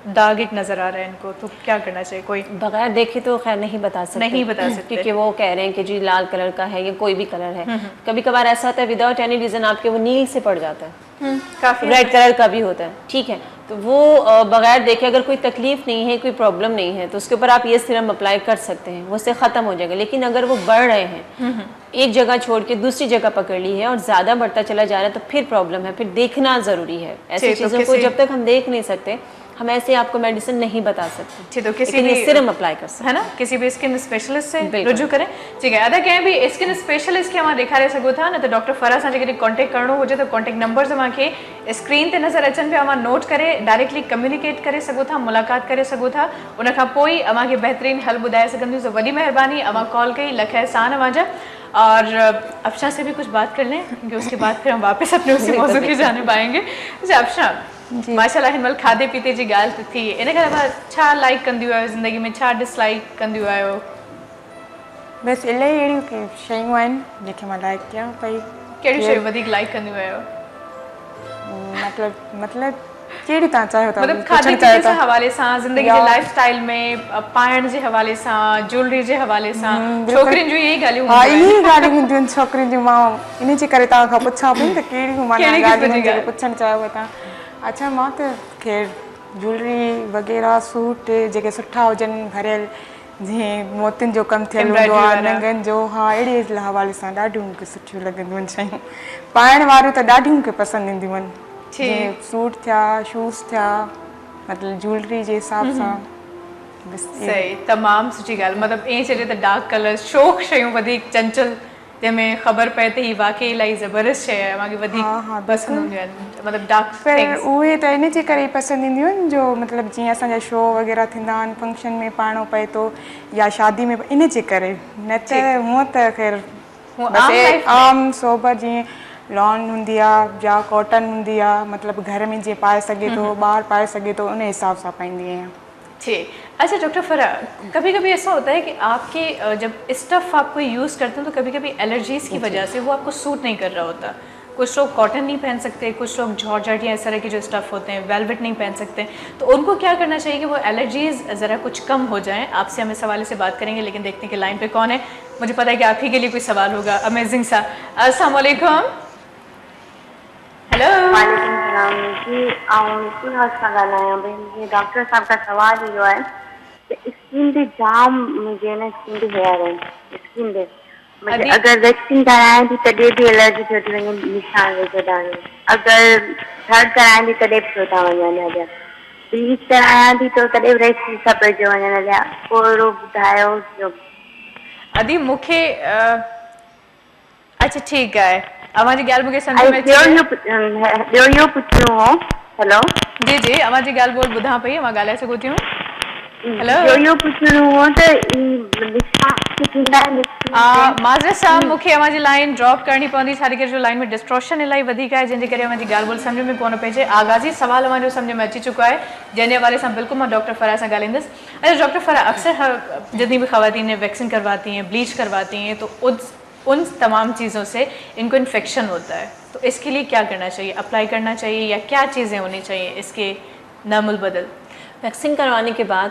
दाग एक नजर आ रहा है इनको, तो क्या करना चाहिए? कोई बगैर देखे तो खैर नहीं बता सकते, नहीं बता सकते क्योंकि वो कह रहे हैं कि जी लाल कलर का है या कोई भी कलर है। कभी कभार ऐसा होता है विदाउट एनी रीजन आपके वो नील से पड़ जाता है, काफी रेड कलर का भी होता है, ठीक है। तो वो बगैर देखे अगर कोई तकलीफ नहीं है, कोई प्रॉब्लम नहीं है, तो उसके ऊपर आप ये सीरम अप्लाई कर सकते हैं, वो उससे ख़त्म हो जाएगा। लेकिन अगर वो बढ़ रहे हैं, एक जगह छोड़ के दूसरी जगह पकड़ ली है और ज़्यादा बढ़ता चला जा रहा है, तो फिर प्रॉब्लम है, फिर देखना ज़रूरी है। ऐसी चीज़ों को जब तक हम देख नहीं सकते, हम ऐसे आपको मेडिसिन नहीं बता सकते। तो किसी भी सीरम अप्लाई कर सकते है ना, किसी भी स्किन स्पेशलिस्ट से रुजू करें। ठीक है, अदा कहीं भी स्किन स्पेशलिस्ट के हमारे देखा रहे सको था ना, तो डॉक्टर फराह सां जेकॾहिं कॉन्टेक्ट करणो हुजे तो कॉन्टेक्ट नंबर्स हमारे स्क्रीन ते नज़र अचनि पिया, हमारे नोट करे डायरेक्टली कम्युनिकेट करे सको था, मुलाकात करे सको था। उन खां पोइ हमारे बेहतरीन हल ॿुधाए सघंदियूं। तो वॾी महिरबानी, अमा कॉल कई, लख एहसान हमारा। और अफशा से भी कुछ बात कर लें, क्योंकि उसके बाद फिर हम वापस अपने उसी मौजू की जानिब आएंगे। अच्छा अफशा, माशाल्लाह हिन महिल खाधे पीते जी ॻाल्हि त थी, इन खां अलावा छा लाइक कंदियूं आहियो ज़िंदगी में, छा डिसलाइक कंदियूं आहियो? बसि इलाही अहिड़ियूं शयूं आहिनि जेके मां लाइक कयां पई। कहिड़ियूं शयूं वधीक लाइक कंदियूं आहियो? मतलब कहिड़ी तव्हां चाहियो था? मतलब खाधे पीते जे हवाले सां, ज़िंदगी जे लाइफस्टाइल में, पाइण जे हवाले सां, ज्वेलरी जे हवाले सां, छोकिरियुनि जूं इहे ॻाल्हियूं हा, इहे ॻाल्हियूं हूंदियूं आहिनि छोकिरियुनि जूं। मां इन जे करे तव्हां खां पुछां पई त कहिड़ियूं माना ॻाल्हियूं जेके पुछणु चाहियो तव्हां। अच्छा, मां त ख़ैर ज्वेलरी वग़ैरह, सूट जेके सुठा हुजनि, भरियल, जीअं मोतियुनि जो कमु थियल हूंदो आहे, नंगनि जो, हा अहिड़े हवाले सां ॾाढियूं मूंखे सुठियूं लॻंदियूं आहिनि शयूं। पाइण वारियूं त ॾाढियूं मूंखे पसंदि ईंदियूं आहिनि, जीअं सूट थिया, शूज़ थिया, मतिलबु ज्वेलरी जे हिसाब सां। सही, तमामु सुठी ॻाल्हि। मतिलबु ईअं चइजे त डार्क कलर, शौक़ शयूं वधीक चंचल, जंहिंमें ख़बर पए त ही वाकई इलाही ज़बरदस्त शइ आहे, मूंखे वधीक पसंदि हूंदियूं आहिनि, मतिलबु डार्क पर उहे त इन जे करे पसंदि ईंदियूं आहिनि जो मतिलबु जीअं असांजा शो वग़ैरह थींदा आहिनि, फंक्शन में पाइणो पए थो या शादी में, इन जे करे। न त हूअं त ख़ैर आम सोबर जीअं लॉन हूंदी आहे या कॉटन हूंदी आहे, मतिलबु घर में जीअं पाए सघे थो, ॿाहिरि पाए सघे थो, उन हिसाब सां पाईंदी आहियां। ठीक। अच्छा डॉक्टर फराह, कभी कभी ऐसा होता है कि आपके जब स्टफ़ आप कोई यूज़ करते हैं तो कभी कभी एलर्जीज़ की वजह से वो आपको सूट नहीं कर रहा होता। कुछ लोग कॉटन नहीं पहन सकते, कुछ लोग जॉर्जेट या इस तरह के जो स्टफ़ होते हैं, वेलवेट नहीं पहन सकते, तो उनको क्या करना चाहिए कि वो एलर्जीज़ ज़रा कुछ कम हो जाएं? आपसे हम इस हवाले से बात करेंगे, लेकिन देखते हैं कि लाइन पे कौन है। मुझे पता है कि आप ही के लिए कोई सवाल होगा। अमेजिंग सा। अस्सलाम वालेकुम। हेलो। वालेकुम सलाम जी, स्कूल हाउस का ॻाल्हायां भई। मुंहिंजे डॉक्टर साहब का सवाल इहो आहे त स्किन ते जाम मुंहिंजे न स्किन ते हेयर आहिनि, स्किन ते अगरि वैक्सीन करायां थी तॾहिं बि एलर्जी थियो थी वञे, निशान विझंदा आहिनि। अगरि थर्ड करायां थी तॾहिं बि थियो था वञनि हलिया, ब्लीच करायां थी त तॾहिं बि रेश सभु पइजी वञनि हलिया। पोइ अहिड़ो ॿुधायो। अदी मूंखे अच्छा ठीकु आहे, अवां जी ॻाल्हि मूंखे सम्झ में अचे। ॿियो इहो पुछिणो हो। हेलो जी जी, अवां जी ॻाल्हि बोल ॿुधां पई, अवां ॻाल्हाए सघो थियूं। हेलो, इहो पुछिणो हो त माज़रत साहब, मूंखे अवां जी लाइन ड्रॉप करणी पवंदी, छाजे करे जो लाइन में डिस्ट्रॉशन इलाही वधीक आहे, जंहिंजे करे अवां जी ॻाल्हि ॿोल सम्झ में कोन पइजे। आगाज़ी सवाल अवां जो सम्झ में अची चुको आहे, जंहिंजे हवाले सां बिल्कुलु मां डॉक्टर फराह सां ॻाल्हाईंदसि। अच्छा डॉक्टर फराह, अक्सर जितनी भी ख़वातीन वैक्सीन करवाती हैं, ब्लीच करवाती हैं, तो उन तमाम चीज़ों से इनको इन्फेक्शन होता है, तो इसके लिए क्या करना चाहिए? अप्लाई करना चाहिए या क्या चीज़ें होनी चाहिए इसके नमुल बदल? वैक्सीन करवाने के बाद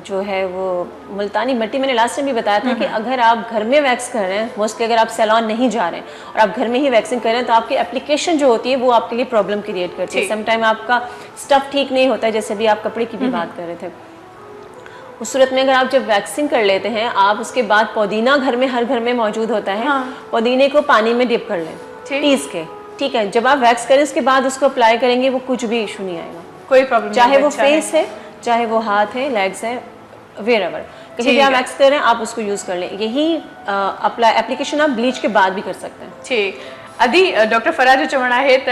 जो है वो मुल्तानी मिट्टी, मैंने लास्ट टाइम भी बताया था कि अगर आप घर में वैक्स कर रहे हैं, मोस्टली अगर आप सैलॉन नहीं जा रहे हैं और आप घर में ही वैक्सिंग कर रहे हैं, तो आपकी एप्लीकेशन जो होती है वो आपके लिए प्रॉब्लम क्रिएट करती है। समटाइम आपका स्टफ़ ठीक नहीं होता है, जैसे भी आप कपड़े की भी बात कर रहे थे। उस सूरत में अगर आप जब वैक्सिंग कर लेते हैं, आप उसके बाद पुदीना घर में, हर घर में मौजूद होता है, पुदीने को पानी में डिप कर लें पीस के, ठीक है। जब आप वैक्स करें उसके बाद उसको अप्लाई करेंगे, वो कुछ भी इशू नहीं आएगा, कोई प्रॉब्लम, चाहे वो फेस है, चाहे वो हाथ है, लेग्स है, वेयरएवर कहीं भी आप वैक्स कर रहे हैं, आप उसको यूज़ कर लें। यही एप्लीकेशन आप ब्लीच के बाद भी कर सकते हैं। ठीक। अदी डॉक्टर फराह जो चवणु आहे त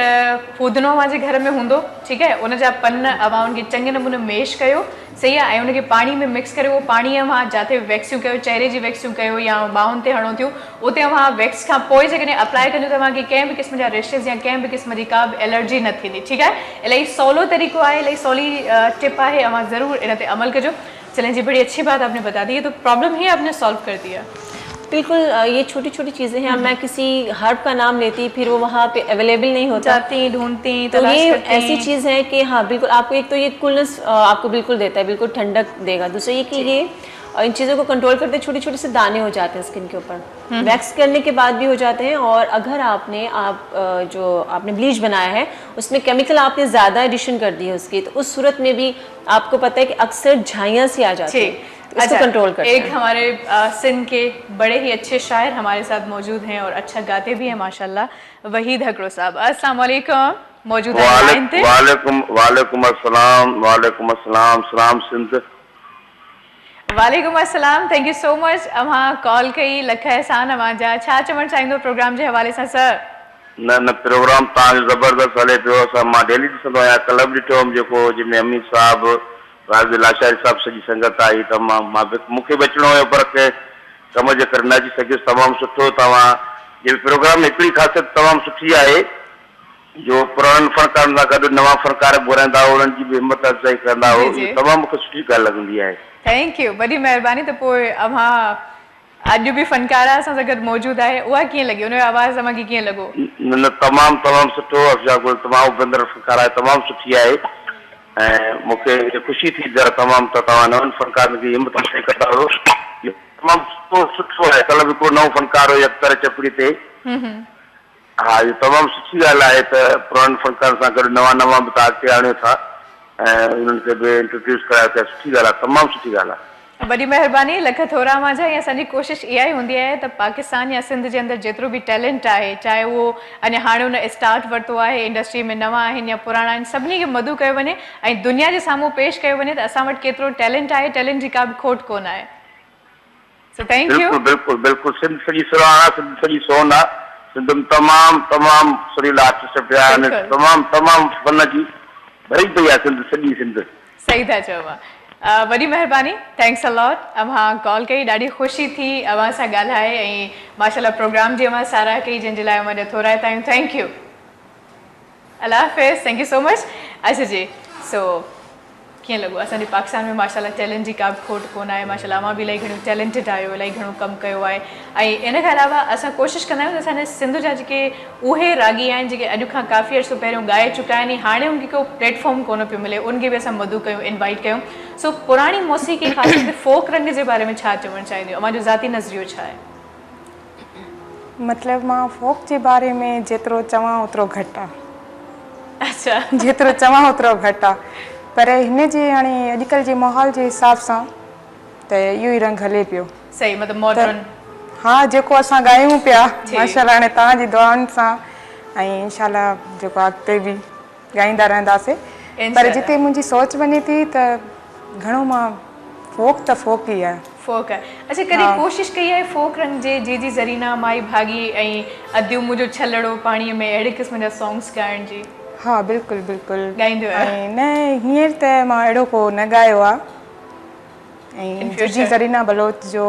फूदनो अवां जे घर में हूंदो, ठीकु आहे, उन जा पन अवां उनखे चङे नमूने मेश कयो, सही आहे, ऐं उनखे पाणी में मिक्स करे, उहो पाणी अवां जिते वैक्सियूं कयो, चहिरे जी वैक्सियूं कयो या ॿाहुनि ते हणो थियूं, उते अवां वैक्स खां पोइ जेकॾहिं अप्लाई कंदियूं त तव्हांखे कंहिं बि क़िस्म जा रेशेस या कंहिं बि क़िस्म जी का बि एलर्जी न थींदी, ठीकु आहे। इलाही सवलो तरीक़ो आहे, इलाही सवली टिप आहे, अवां ज़रूरु इन ते अमल कजो। चलें जी, बड़ी अच्छी बात आपने बता दी है, तो प्रॉब्लम ही आपने सॉल्व कर दिया। बिल्कुल ये छोटी छोटी चीज़ें हैं। अब मैं किसी हर्ब का नाम लेती फिर वो वहाँ पे अवेलेबल नहीं होता, जाती ढूंढती तो तलाश ये करती ऐसी चीज़ है कि हाँ बिल्कुल आपको एक तो ये कूलनेस आपको बिल्कुल देता है, बिल्कुल ठंडक देगा। दूसरा ये कि ये इन चीज़ों को कंट्रोल करते छोटे छोटे से दाने हो जाते हैं स्किन के ऊपर, वैक्स करने के बाद भी हो जाते हैं। और अगर जो आपने ब्लीच बनाया है उसमें केमिकल आपने ज़्यादा एडिशन कर दी है उसकी, तो उस सूरत में भी आपको पता है कि अक्सर झाइयाँ सी आ जाती है, इसको कंट्रोल करते एक हैं। हमारे सिंध के बड़े ही अच्छे शायर हमारे साथ मौजूद हैं और अच्छा गाते भी हैं माशाल्लाह, वहीद हकरो साहब। अस्सलाम वालेकुम, मौजूद हैं लाइन पे। वालेकुम अस्सलाम सलाम सिंध। वालेकुम अस्सलाम, थैंक यू सो मच। अमां कॉल कई लख एहसान अमां जा। छा चवण चाहींदो प्रोग्राम जे हवाले सां सर? न प्रोग्राम तव्हांजो ज़बरदस्त हले पियो। असां मां डेली ॾिसंदो आहियां, कल्ह बि ॾिठो हुउमि जेको जंहिंमें अमीर साहब राज़ लाशारी साहब सॼी संगत आई, त मूंखे बि अचिणो हुयो पर के कम जे करे न अची सघियुसि। तमामु सुठो तव्हां जे प्रोग्राम में हिकिड़ी ख़ासियत तमामु सुठी आहे जो पुराणनि फ़नकारनि सां गॾु नवां फ़नकार घुराईंदा, उन्हनि जी बि हिमत अफ़ज़ाई कंदा हो, तमामु मूंखे सुठी ॻाल्हि लॻंदी आहे। थैंक यू, वॾी महिरबानी। त पोइ अमां अॼु बि फ़नकार असां सां गॾु मौजूदु आहे, उहा कीअं लॻी, उनजो आवाज़ तव्हांखे कीअं लॻो? न तमामु सुठो। अफ़ज़ा गुल तमामु उपेंद्र फ़नकार आहे, तमामु सुठी आहे ऐं मूंखे ख़ुशी थी जरा तमामु त तव्हां नवनि फ़नकारनि खे हिमत अफ़ज़ाई कंदा हो, तमामु सुठो आहे। कल्ह बि को नओं फ़नकार हुयो अख़्तर चपड़ी ते। हा, इहो तमामु सुठी ॻाल्हि आहे त पुराणनि फ़नकारनि सां गॾु नवां बि तव्हां अॻिते आणियो था ऐं उन्हनि खे बि इंट्रोड्यूस करायो था। सुठी ॻाल्हि आहे, तमामु सुठी ॻाल्हि आहे। वॾी महिरबानी, लख थोरा मांझा। ऐं असांजी कोशिशि इहा ई हूंदी आहे त पाकिस्तान या सिंध जे अंदरि जेतिरो बि टैलेंट आहे, चाहे उहो अञा हाणे उन स्टार्ट वरितो आहे, इंडस्ट्री में नवां आहिनि या पुराणा आहिनि, सभिनी खे मदू कयो वञे ऐं दुनिया जे साम्हूं पेश कयो वञे त असां वटि केतिरो टैलेंट आहे, टैलेंट जी का बि खोट कोन आहे। So thank you. बिल्कुलु सिंध सॼी सुराणा, सिंध सॼी सोन आहे। सिंध में तमामु सुरीला आर्टिस्ट पिया आहिनि, तमामु फन जी भरी पई आहे सिंध, सॼी सिंध। सही था चओ। वॾी महिरबानी, थैंक्स अ लॉट। अवां कॉल कई, ॾाढी ख़ुशी थी अवां सां ॻाल्हाए ऐं माशाल्लाह प्रोग्राम जी अवां साराह कई, जंहिंजे लाइ अवां ॾाढो थोराए आहियूं। थैंक यू, अल्लाह हाफ़िज़, थैंक यू सो मच। अच्छा जी, सो कीअं लॻो? असांजे पाकिस्तान में माशाल्लाह टैलेंट जी का बि खोट कोन आहे। माशाल्लाह अवां बि इलाही घणो टैलेंटेड आहियो, इलाही घणो कमु कयो आहे। ऐं इन खां अलावा असां कोशिशि कंदा आहियूं त असांजे सिंध जा जेके उहे रागी आहिनि जेके अॼु खां काफ़ी अर्सो पहिरियों ॻाए चुका आहिनि, हाणे उनखे को प्लेटफॉर्म कोन पियो मिले, उनखे बि असां मदू कयूं, इनवाइट कयूं। सो पुराणी मौसीक़ी ख़ासि फोक रंग जे बारे में छा चवणु चाहींदी? अवांजो ज़ाती नज़रियो छा आहे? मतिलबु मां फोक जे बारे में जेतिरो चवां ओतिरो घटि आहे। अच्छा, जेतिरो चवां ओतिरो घटि आहे, पर हिन जे हाणे अॼुकल्ह जे माहौल जे हिसाब सां त इहो ई रंग हले पियो। सही, मतिलबु मॉडर्न। हा, जेको असां ॻायूं पिया माशाल्लाह हाणे तव्हांजी दुआउनि सां ऐं इंशाल्लाह जेको अॻिते बि ॻाईंदा रहंदासीं। पर जिते मुंहिंजी सोच वञे थी त घणो मां फोक त फोक ई आहे। फोक आहे। अच्छा, कॾहिं कोशिशि कई आहे फोक रंग जे जी ज़रीना, माई भागी ऐं अदियूं मुंहिंजो छलड़ो पाणीअ में, अहिड़े क़िस्म जा सॉन्ग्स ॻाइण जी? हाँ, बिल्कुलु बिल्कुलु ॻाईंदो आहे। ऐं न हींअर त मां अहिड़ो को न ॻायो आहे। ऐं जी ज़रीना बलोच जो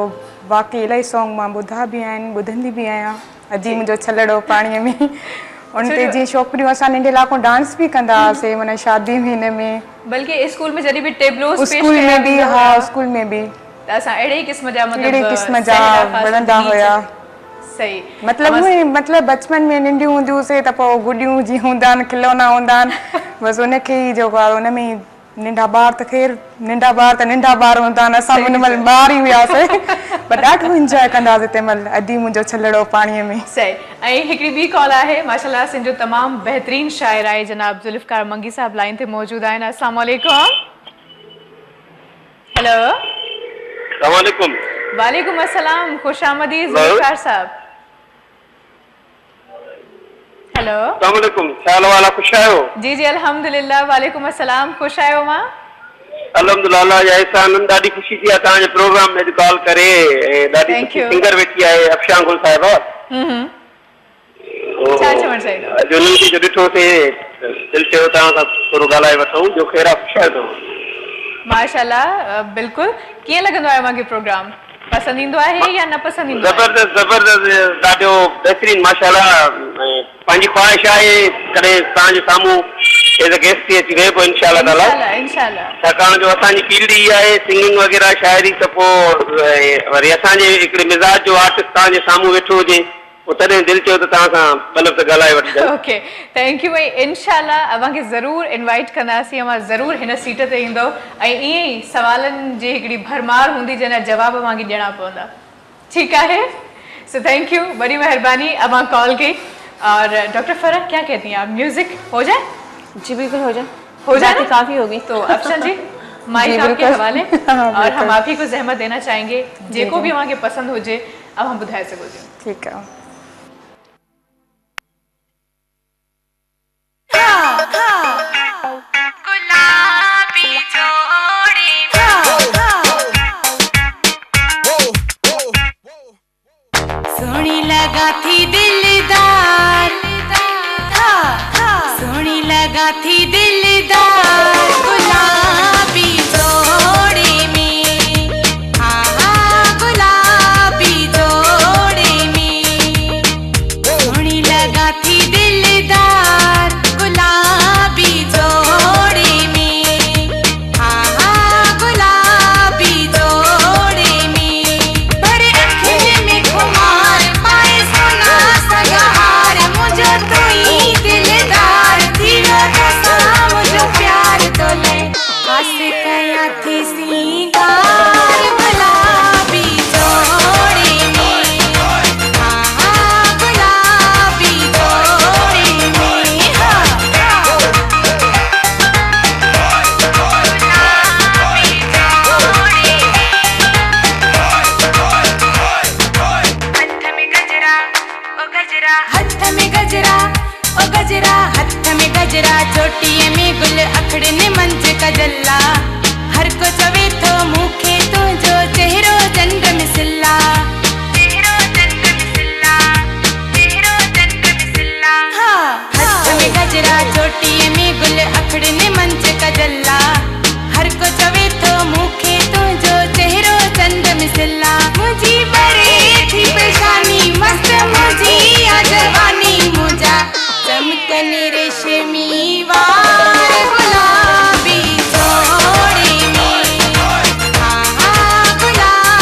बाक़ी इलाही सॉन्ग मां ॿुधा बि आहिनि, ॿुधंदी बि आहियां। अजी मुंहिंजो छलड़ो पाणीअ में, उन ते जीअं छोकिरियूं असां नंढे लाको डांस बि कंदा हुआसीं, माना शादी में हिन में, बल्कि स्कूल में जॾहिं बि टेबलोस स्कूल में बि। हा, स्कूल में बि असां अहिड़े क़िस्म जा अहिड़े क़िस्म जा वणंदा हुया। सही, मतिलबु बचपन में नंढियूं हूंदियूं हुआसीं त पोइ गुॾियूं जीअं हूंदा आहिनि, खिलौना हूंदा आहिनि, बसि उनखे ई जेको आहे उन में नंढा ॿार त ख़ैर नंढा ॿार हूंदा आहिनि, असां उन महिल ॿार ई हुआसीं, पर ॾाढो इंजॉय कंदासीं तंहिं महिल अदी मुंहिंजो छलड़ो पाणीअ में। सही। ऐं हिकिड़ी ॿी कॉल आहे, माशाल्लाह सिंधु जो तमामु बहितरीन शाइर आहे जनाब ज़ुल्फ़कार मंगी साहब लाइन ते मौजूद आहिनि। अस्सलाम वालेकुम। हेलो, वालेकुम अस्सलाम, खुश आमदीद ज़ुल्फ़कार साहब। हेलो, अस्सलाम वालेकुम, ख्याल वाला खुश आयो? जी जी अल्हम्दुलिल्लाह, वालेकुम अस्सलाम, खुश आयो मां? अल्हम्दुलिल्लाह, या एहसान, ॾाढी खुशी थी आहे तव्हांजे प्रोग्राम में कॉल करे। ॾाढी सुठी सिंगर वेठी आहे अफशान गुल साहिबा। छा चवणु चाहींदो? अॼु उन्हनि खे जो ॾिठोसीं दिलि चयो तव्हां सां थोरो ॻाल्हाए वठूं, जो ख़ैर आहे खुश आहियो? माशाल्लाह, बिल्कुलु। कीअं लॻंदो आहे मूंखे प्रोग्राम? पसंद ईंदो आहे या न पसंद ईंदो आहे? जबरदस्त जबरदस्त ॾाढो बहितरीन माशाल्लाह। पंहिंजी ख्वाहिश आहे कॾहिं तव्हांजे साम्हूं एज़ अ गेस्ट थी अची रहे पोइ इंशाल्लाह ताला, इंशाल्लाह छाकाणि जो असांजी फील्ड ई आहे सिंगिंग वग़ैरह शाइरी, त पोइ वरी असांजे हिकिड़े मिज़ाज जो आर्टिस्ट तव्हांजे साम्हूं वेठो हुजे पोइ तॾहिं दिलि चयो त तव्हां सां ॿ लफ़्ज़ ॻाल्हाए वठिजो। ओके थैंक यू भाई, इंशाल्लाह अवांखे ज़रूर इनवाइट कंदासीं, अवां ज़रूर हिन सीट ते ईंदो ऐं ईअं ई सवालनि जी हिकिड़ी भरमार हूंदी जंहिंजा जवाब अवांखे ॾियणा पवंदा। ठीकु आहे, सो थैंक यू, बड़ी मेहरबानी अवां कॉल की। और डॉक्टर फरा क्या कहती हैं आप, म्यूजिक हो जाए? जी बिल्कुल हो जाए, हो जाए, काफी होगी। तो अफसल जी माइक आपके हवाले और हम आप ही को जहमत देना चाहेंगे जेको भी वहाँ के पसंद हो जे अब हम बुधाए सको जो। ठीक है। गुलाबी जोड़ी सोनी लगा थी दिलदार, सोनी लगा थी दिलदार गुलाबी जोड़ी में, हाँ हाँ गुलाबी जोड़ी में, सोनी लगा थी दिलदार गुलाबी जोड़ी में, हाँ हाँ गुलाबी जोड़ी में, बड़े अखिल में खुमार पाए सोना सगार, मुझे तो ही दिलदार थी मुझे प्यार तो ले हंस कया थी सिंगार गुलाबी जोड़ी में, हाँ हाँ गुलाबी जोड़ी में, हाँ गुलाबी जोड़ी हाथ में गजरा ओ गजरा, हाथ में गजरा ओ गजरा, हाथ में गजरा, चोटीअ में गुल अखड़ने मंच कजल्ला, हर को चवे तो मूंखे तुंहिंजो चेहरो चंड मिसला, चेहरो चंड मिसला, चेहरो चंड मिसला, हाँ हाथ में गजरा, चोटीअ में गुल अखड़ने मंच कजल्ला, हर को चवे तो मूंखे तुंहिंजो चेहरो चंड मिसला, मुझी बड़े थी पेशानी मस्त मुझी आजवानी, मुझा चमकने रेशमी वार गुलाबी जोड़ी में, हाँ हाँ गुलाबी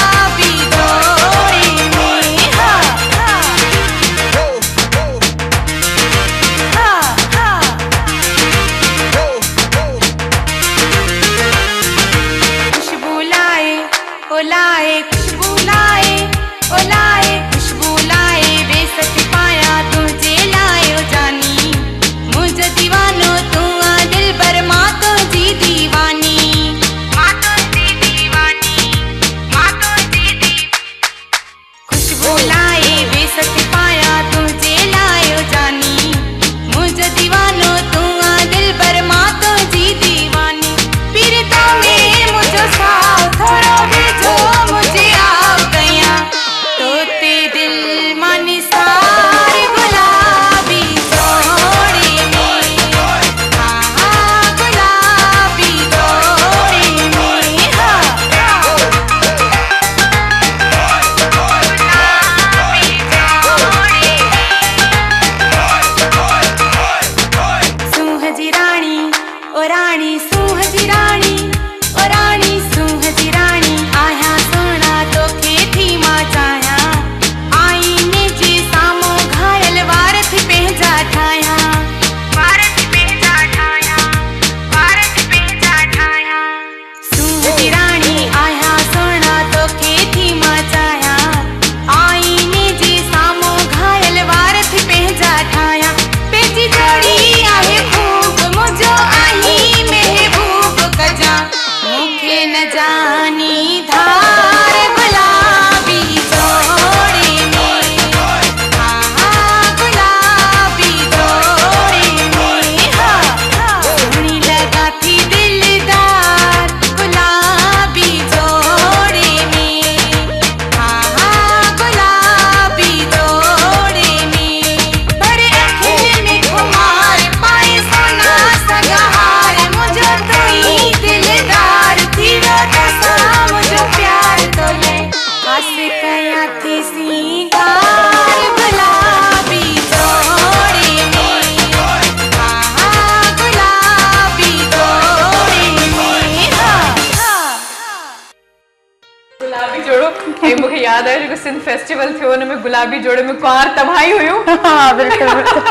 याद आयो जो सिंध फेस्टिवल थियो उन में गुलाबी जोड़े में कुंवार तबाही हुयो। हाँ बिल्कुल बिल्कुल।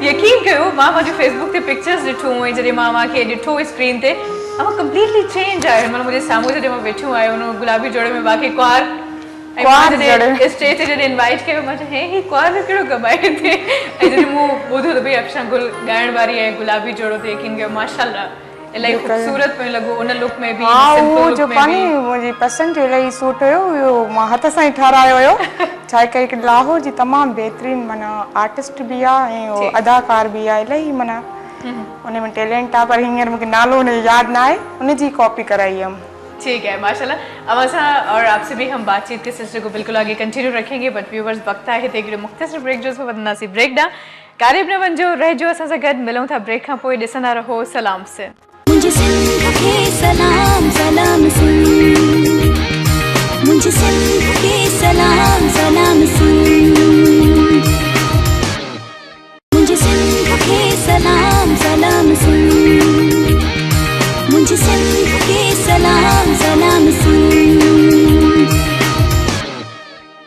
यकीन कयो मां मुझे फेसबुक ते पिक्चर्स ॾिठो हुई जॾहिं मां खे ॾिठो स्क्रीन ते अब कंप्लीटली चेंज आयो मतलब मुझे सामू जॾहिं मां वेठो आयो उन गुलाबी जोड़े में बाकी कुंवार स्टेज ते जॾहिं इनवाइट कयो मां हे ही कुंवार में कहिड़ो कमाए थे ऐं जॾहिं मूं ॿुधो त भई अक्षरा गुल ॻाइण वारी आहे गुलाबी जोड़ो ते यकीन कयो माशाल्लाह इलाही खूबसूरत पे लॻो उन लुक में भी हाँ सिंपल वो लुक जो में पानी भी मुझे पसंद जो इलाही सूट हुयो वो मां हथ सां ही ठारायो हुयो छाहे करे कि लाहौर जी तमाम बेहतरीन माना आर्टिस्ट भी आहे ऐं अदाकार भी आहे इलाही माना उन में टैलेंट आहे पर हींअर मूंखे नालो उन यादि न आहे उन जी कॉपी कराई हुयमि। ठीक है माशाल्लाह। अब ऐसा और आपसे भी हम बातचीत के सिलसिले को बिल्कुल आगे कंटिन्यू रखेंगे बट व्यूवर्स वक्त आहे ते हिकिड़ो मुख़्तसर ब्रेक जो वधंदासीं ब्रेक ॾांहुं क़ारिब न वञिजो रहिजो असां सां गॾु मिलूं था ब्रेक खां पोइ ॾिसंदा रहो सलाम से। मुझे सिंध के सलाम सलाम सुन मुझे सिंध के सलाम सलाम सुन मुझे सिंध के सलाम सलाम सुन मुझे सिंध के सलाम सलाम सुन।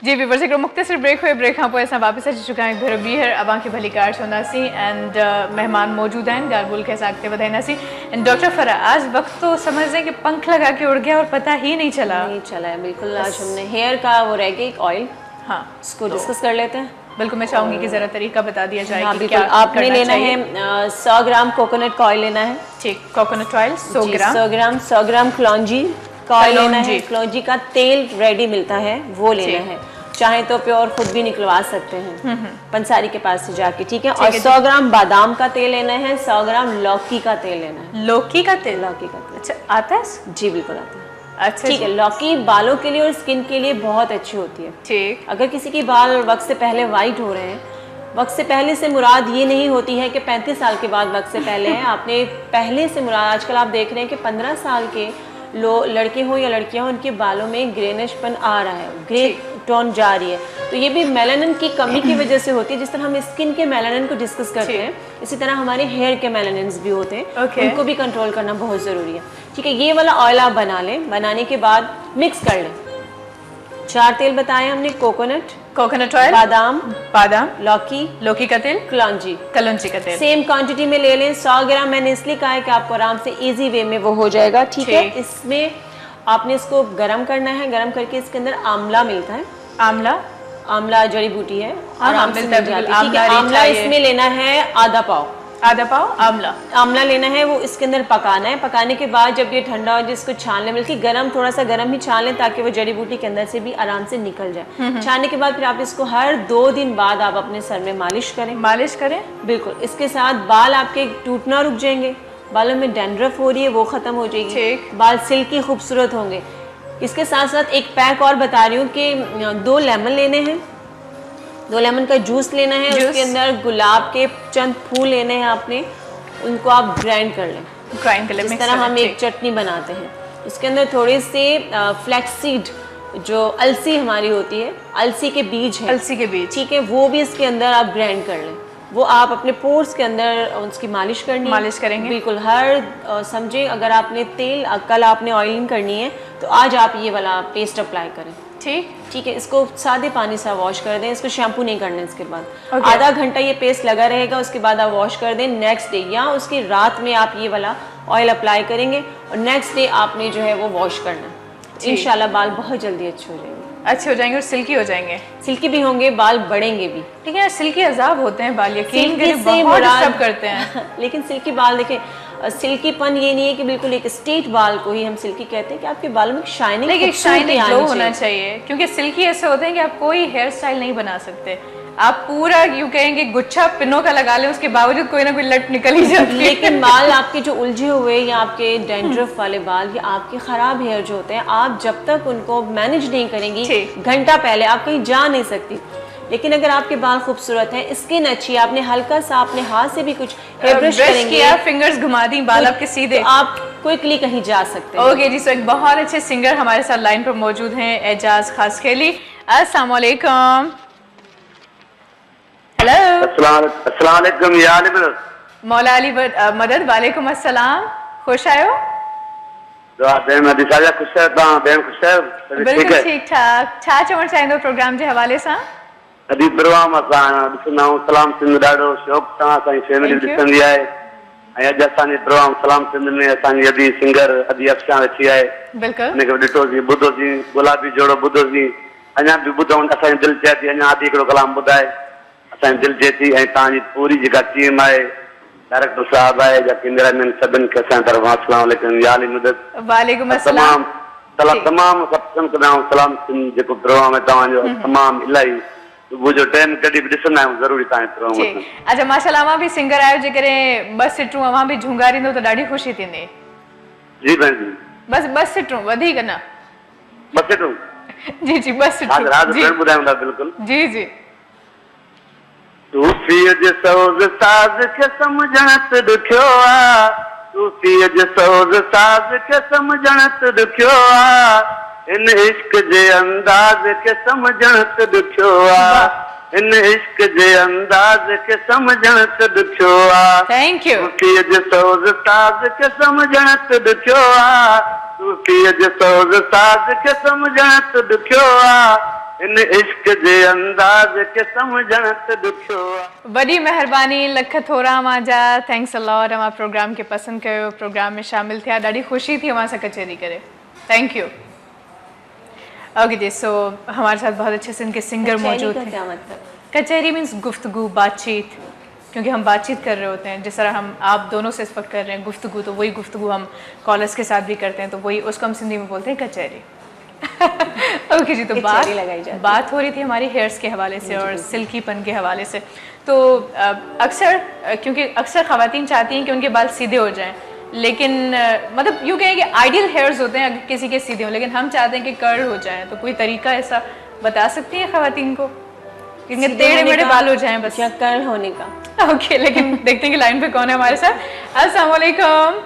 जी व्यूवर्स हिकिड़ो मुख़्तसर ब्रेक हुयो ब्रेक खां पोइ असां वापसि अची चुका आहियूं भेरो ॿीहर अवां खे भली कार चवंदासीं एंड मेहमान मौजूद आहिनि ॻाल्हि ॿोल खे असां अॻिते वधाईंदासीं एंड डॉक्टर फरा आज वक्त तो समझ रहे हैं कि पंख लगा के उड़ गया और पता ही नहीं चला है बिल्कुल। आज हमने हेयर का वो रह गया एक ऑयल हाँ इसको डिस्कस कर लेते हैं। बिल्कुल मैं चाहूंगी कि जरा तरीका बता दिया जाए हाँ कि बिल्कुल। क्या आपने करना लेना चाहिए। है 100 ग्राम कोकोनट का ऑयल लेना है। ठीक कोकोनट ऑयल 100 ग्राम 100 ग्राम कलौंजी का ऑयल लेना है। कलौंजी। कलौंजी का तेल रेडी मिलता है वो लेना है चाहे तो प्योर खुद भी निकलवा सकते हैं पंसारी के पास से जाके ठीक है। और 100 ग्राम बादाम का तेल लेना है 100 ग्राम लौकी का तेल लेना है। लौकी का तेल लौकी का तेल अच्छा आता है जी बिल्कुल आता है। अच्छा ठीक है। लौकी बालों के लिए और स्किन के लिए बहुत अच्छी होती है। ठीक अगर किसी के बाल वक्त से पहले वाइट हो रहे हैं वक्त से पहले से मुराद ये नहीं होती है कि 35 साल के बाद वक्त से पहले है आपने पहले से मुराद आजकल आप देख रहे हैं कि 15 साल के लड़के हो या लड़कियां हो उनके बालों में ग्रेनिशपन आ रहा है ग्रे टोन जा रही है तो ये भी मेलानिन की कमी की वजह से होती है। जिस तरह हम स्किन के मेलानिन को डिस्कस करते हैं इसी तरह हमारे हेयर के मेलानिन्स भी होते हैं उनको भी कंट्रोल करना बहुत ज़रूरी है। ठीक है। ये वाला ऑयल आप बना लें बनाने के बाद मिक्स कर लें 4 तेल बताए हमने कोकोनट ऑयल बादाम लौकी का तेल कलौंजी का तेल सेम क्वांटिटी में ले लें। 100 ग्राम मैंने इसलिए कहा है कि आपको आराम से इजी वे में वो हो जाएगा। ठीक है। इसमें आपने इसको गरम करना है गरम करके इसके अंदर आंवला मिलता है आंवला जड़ी बूटी है आराम से मिल जाती है। ठीक है। आंवला इसमें लेना है आधा पाव आंवला लेना है वो इसके अंदर पकाना है। पकाने के बाद जब ये ठंडा हो जाए इसको छान लें बल्कि थोड़ा सा गर्म ही छान लें ताकि वो जड़ी बूटी के अंदर से भी आराम से निकल जाए। छानने के बाद फिर आप इसको हर 2 दिन बाद आप अपने सर में मालिश करें बिल्कुल। इसके साथ बाल आपके टूटना रुक जाएंगे बालों में डैंड्रफ हो रही है वो खत्म हो जाएगी बाल सिल्की खूबसूरत होंगे। इसके साथ साथ एक पैक और बता रही हूँ कि 2 लेमन लेने हैं 2 लेमन का जूस लेना है उसके अंदर गुलाब के चंद फूल लेने हैं आपने उनको आप ग्राइंड कर लें जिस तरह हम एक चटनी बनाते हैं। उसके अंदर थोड़ी सी फ्लैक्सीड जो अलसी हमारी होती है अलसी के बीज ठीक है वो भी इसके अंदर आप ग्राइंड कर लें वो आप अपने पोर्स के अंदर उसकी मालिश करेंगे बिल्कुल हर समझे अगर आपने तेल कल आपने ऑयलिंग करनी है तो आज आप ये वाला पेस्ट अप्लाई करें। ठीक है। इसको सादे पानी से वॉश कर दें इसको शैम्पू नहीं करना है। इसके बाद आधा घंटा ये पेस्ट लगा रहेगा उसके बाद आप वॉश कर दें। नेक्स्ट डे या उसकी रात में आप ये वाला ऑयल अप्लाई करेंगे और नेक्स्ट डे आपने जो है वो वॉश करना है। इंशाल्लाह बाल बहुत जल्दी अच्छे हो जाएंगे और सिल्की भी होंगे बाल बढ़ेंगे भी। ठीक है। सिल्की अजाब होते हैं बाल यकीन करें बहुत डिस्टर्ब करते हैं लेकिन सिल्की बाल देखें सिल्कीपन ये नहीं है कि बिल्कुल एक स्ट्रेट बाल को ही हम सिल्की कहते हैं कि आपके बालों में शाइनिंग ग्लो होना चाहिए क्योंकि सिल्की ऐसे होते हैं कि आप कोई हेयर स्टाइल नहीं बना सकते आप पूरा यूं कहेंगे गुच्छा पिनों का लगा लें उसके बावजूद कोई ना कोई लट निकल ही जाती है। लेकिन बाल आपके जो उलझे हुए या आपके डैंड्रफ वाले बाल या आपके खराब हेयर जो होते हैं आप जब तक उनको मैनेज नहीं करेंगी घंटा पहले आप कहीं जा नहीं सकती। लेकिन अगर आपके बाल खूबसूरत हैं स्किन अच्छी आपने हल्का सा अपने हाथ से भी कुछ हेयर ब्रश करेंगे फिंगर्स घुमा दी बाल आपके सीधे तो आप क्विकली कहीं जा सकते हैं। ओके जी सो एक बहुत अच्छे सिंगर हमारे साथ लाइन पर मौजूद हैं एजाज खासखेली। अस्सलाम वालेकुम। हेलो अस्सलाम वालेकुम या अली मदद मौला अली मदद वालेकुम अस्सलाम खुश आयो दुआ भेण अदी साजा खुश है ता भेण खुश है ठीक बिल्कुल है ठीक ठाक छा चवण चाहींदो प्रोग्राम जे हवाले सां अदी प्रोग्राम असां ॾिसंदा आहियूं सलाम सिंध ॾाढो शौक़ सां असांजी फैमिली Thank you. ॾिसंदी आहे ऐं अॼु असांजे प्रोग्राम सलाम सिंध में असांजी अदी सिंगर अदी अफ़शान अची आहे बिल्कुल हिनखे ॾिठोसीं ॿुधोसीं गुलाबी जोड़ो ॿुधोसीं अञा बि ॿुधूं असांजी दिलि चए थी अञा आदि हिकिड़ो कलाम ॿुधाए असांजी दिलि चए थी ऐं तव्हांजी पूरी जेका टीम आहे डायरेक्टर साहब आहे या कैमरामैन सभिनि खे असांजे तरफ़ां अस्सलाम वालेकुम या अली मदद वालेकुम अस्सलाम तमामु पसंदि कंदा आहियूं सलाम सिंध जेको प्रोग्राम आहे तव्हांजो तमामु इलाही सुबुह जो टाइम कॾहिं बि ॾिसंदा आहियूं ज़रूरी तव्हांजे प्रोग्राम जी अच्छा माशाल्लाह अवां बि सिंगर आहियो जेकॾहिं ॿ सिटूं अवां बि झुंगारींदो त ॾाढी ख़ुशी थींदी जी भेण जी बस ॿ सिटूं वधीक न ॿ सिटूं जी जी ॿ सिटूं राज जी भेण ॿुधायूं था बिल्कुलु जी जी सूफ़ीअ जे सोज़ साज़ खे सम्झण त ॾुखियो आहे सूफ़ीअ जे सोज़ साज़ खे सम्झण त ॾुखियो आहे इन इश्क जे अंदाज़ खे सम्झण त ॾुखियो आहे इन इश्क जे अंदाज़ खे सम्झण त ॾुखियो आहे थैंक यू सूफ़ीअ जे सोज़ साज़ खे सम्झण त ॾुखियो आहे सूफ़ीअ जे सोज़ साज़ खे सम्झण त ॾुखियो आहे इन इश्क जे अंदाज़ खे सम्झण त ॾुखियो आहे वॾी महिरबानी लख थोरा मांजा थैंक्स अ लॉट अवां प्रोग्राम खे पसंदि कयो प्रोग्राम में शामिल थिया ॾाढी ख़ुशी थी अवां सां कचहरी करे थैंक यू ओके जी सो हमारे साथ बहुत अच्छे से इनके सिंगर मौजूद हैं क्या मतलब कचहरी मीन्स गुफ्तगू बातचीत क्योंकि हम बातचीत कर रहे होते हैं जिस तरह हम आप दोनों से इस वक्त कर रहे हैं गुफ्तगू तो वही गुफ्तगू हम कॉलर्स के साथ भी करते हैं तो वही उसको हम सिंधी में बोलते हैं कचहरी ओके जी तो बात हो रही थी हमारी हेयर्स के हवाले से और सिल्कीपन के हवाले से तो अक्सर क्योंकि अक्सर ख़वातीन चाहती हैं कि उनके बाल सीधे हो जाएं लेकिन मतलब यूँ कहें कि आइडियल हेयर्स होते हैं अगर किसी के सीधे हों लेकिन हम चाहते हैं कि कर्ल हो जाएं तो कोई तरीका ऐसा बता सकती हैं ख़वातीन को कि टेढ़े मेढ़े बाल हो जाएं बस या कर्ल होने का ओके लेकिन देखते हैं कि लाइन पे कौन है हमारे साथ अस्सलाम वालेकुम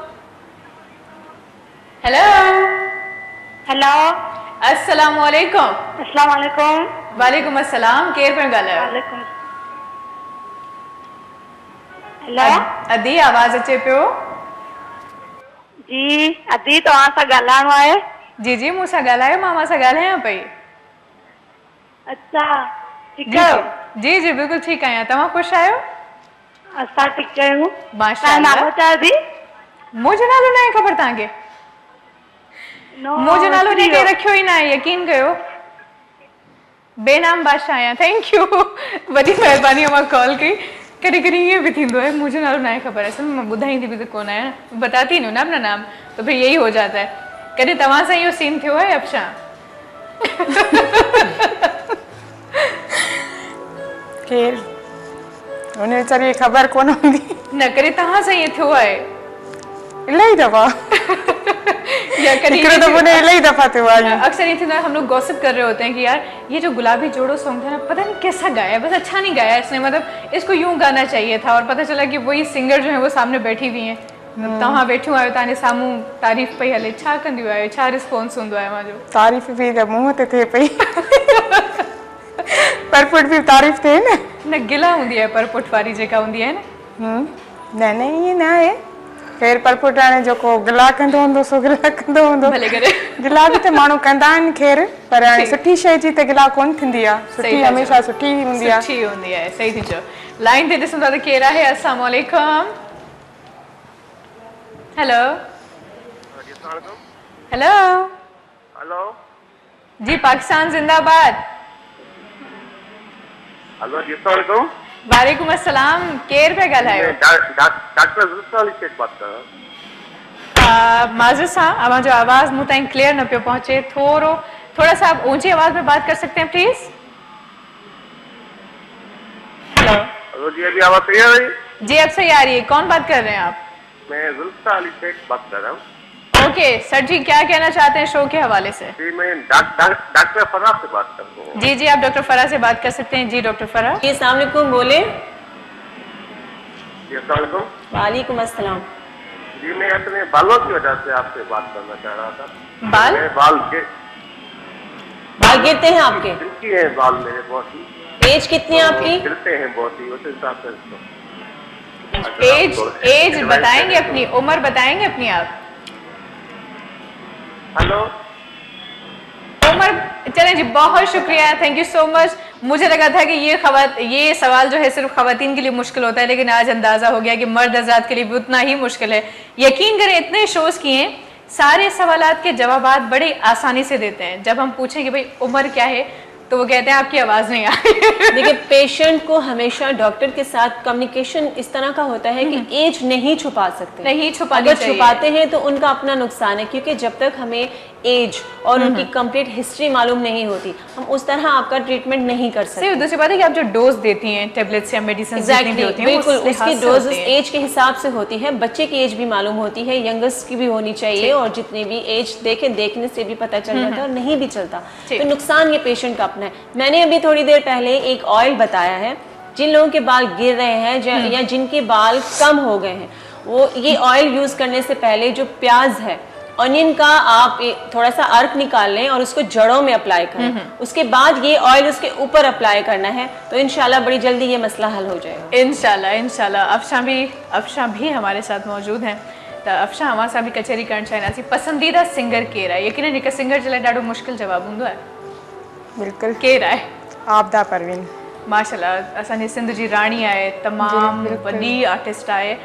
हेलो हेलो अस्सलाम वालेकुम अस्सलाम वालेकुम वालेकुम अस्सलाम केर पे ॻाल्हायो वालेकुम हेलो अदी आवाज़ अचे पियो जी अदी तव्हां सां ॻाल्हाइणो आहे जी जी मूंसां ॻाल्हायो मां सां ॻाल्हायां पई अच्छा जी ठीकु आहियो जी जी बिल्कुलु ठीकु आहियां तव्हां ख़ुशि आहियो असां ठीकु आहियूं माशाअल्लाह नालो छा अदी मुंहिंजो नालो न आहे ख़बर तव्हांखे मुंहिंजो नालो ॾेई करे रखियो ई न आहे यकीन कयो बेनाम बादशाह आहियां थैंक यू वॾी महिरबानी मां कॉल कई कॾहिं कॾहिं ईअं बि थींदो है मुझे नालो ना है खबर है मैं ॿुधाईंदी बि त कोन आहियां बताती नहीं ना अपना नाम तो फिर यही हो जाता है कॾहिं तव्हां सां इहो सीन थियो है अफशा केर उन वीचारी खे ख़बर कोन हूंदी न कॾहिं तव्हां सां ईअं थियो आहे इलाही दफ़ा या कभी हिकिड़ो दफ़ो न इलाही दफ़ा थियो आहे अक्सर ये थी हम लोग गॉसिप कर रहे होते हैं कि यार ये जो गुलाबी जोड़ो सॉन्ग था ना पता नहीं कैसा गाया बस अच्छा नहीं गाया इसने मतलब इसको यूं गाना चाहिए था और पता चला कि वही सिंगर जो है वो सामने बैठी हुई हैं तव्हां वेठियूं आहियो तव्हांजे साम्हूं तारीफ़ पई हले छा कंदियूं आहियो छा रिस्पॉन्स हूंदो आहे मुंहिंजो तारीफ़ बि त मुंहं ते थिए पई परपुट बि तारीफ़ थिए न गिला हूंदी आहे परपुट वारी जेका हूंदी आहे न न न ईअं न आहे ख़ैर परपुट हाणे जेको गिला कंदो हूंदो सो गिला कंदो हूंदो भले करे गिला बि त माण्हू कंदा आहिनि ख़ैर पर हाणे सुठी शइ जी त गिला कोन थींदी आहे सुठी हमेशह सुठी हूंदी आहे सुठी हूंदी आहे सही थी चओ लाइन ते ॾिसूं था त केरु आहे अस्सलाम वालेकुम हेलो हेलो हेलो जी पाकिस्तान जिंदाबाद हेलो जी अस्सलाम वालेकुम वालेकुम अस्सलाम केर पे ॻाल्हायो डॉक्टर ज़ुल्फ़ा अली शेख बात कर रहा हूं माज़िर साहब हमारा जो आवाज़ मुँह ताईं क्लियर न पियो पहुंचे थोड़ा सा आप ऊंची आवाज़ में बात कर सकते हैं प्लीज हेलो हेलो जी अभी आवाज सही आ रही जी अब सही आ रही है कौन बात कर रहे हैं आप मैं ज़ुल्फ़ा अली शेख बात कर रहा हूँ ओके सर जी क्या कहना चाहते हैं शो के हवाले से जी मैं डॉक्टर फराज से बात कर रहा हूँ जी जी आप डॉक्टर फराज से बात कर सकते हैं जी डॉक्टर फराज जी अस्सलाम वालेकुम बोले जी अस्सलाम वालेकुम वालेकुम अस्सलाम जी मैं अपने बालों की वजह से आपसे बात करना चाह रहा था बाल मेरे बाल के बाल गिरते हैं आपके गिरती है बाल मेरे बहुत ही एज कितनी है आपकी गिरते हैं बहुत ही उस हिसाब से एज बताएंगे अपनी उम्र बताएंगे अपनी आप हेलो उमर, चलें जी, बहुत शुक्रिया, थैंक यू सो मच। मुझे लगा था कि ये सवाल जो है सिर्फ खवातीन के लिए मुश्किल होता है, लेकिन आज अंदाजा हो गया कि मर्द हज़रात के लिए भी उतना ही मुश्किल है। यकीन करें, इतने शोज किए हैं, सारे सवालात के जवाबात बड़े आसानी से देते हैं। जब हम पूछें कि भाई उम्र क्या है, तो वो कहते हैं आपकी आवाज़ नहीं आ रही। देखिए, पेशेंट को हमेशा डॉक्टर के साथ कम्युनिकेशन इस तरह का होता है कि एज नहीं छुपा सकते, नहीं छुपानी अगर चाहिए। छुपाते हैं तो उनका अपना नुकसान है, क्योंकि जब तक हमें एज और उनकी कंप्लीट हिस्ट्री मालूम नहीं होती, हम उस तरह आपका ट्रीटमेंट नहीं कर सकते। दूसरी बात है कि आप जो डोज देती हैं टेबलेट्स या मेडिसिन होती हैं, बिल्कुल उस लिहाज उसकी से डोज होती हैं। एज के हिसाब से होती है। बच्चे की एज भी मालूम होती है, यंगेस्ट की भी होनी चाहिए, और जितने भी एज देखने से भी पता चल जाता है, और नहीं भी चलता तो नुकसान ये पेशेंट का अपना है। मैंने अभी थोड़ी देर पहले एक ऑयल बताया है, जिन लोगों के बाल गिर रहे हैं या जिनके बाल कम हो गए हैं, वो ये ऑयल यूज करने से पहले जो प्याज है, ऑनियन का, आप थोड़ा सा अर्क निकाल लें और उसको जड़ों में अप्लाई करें। उसके बाद ये ऑयल उसके ऊपर अप्लाई करना है, तो इंशाल्लाह बड़ी जल्दी ये मसला हल हो जाएगा। इंशाल्लाह। अफशा भी हमारे साथ मौजूद हैं। तो अफशा, हमारे साथ भी कचहरी करण चाहिए। पसंदीदा सिंगर केर है? यकीनन हिकु सिंगर जे लाइ ॾाढो मुश्किल जवाब हूंदो आहे। बिल्कुल केर आहे? आबदा परवीन। माशाल्लाह, असांजी सिंध जी राणी आहे, तमामु वॾी आर्टिस्ट आहे,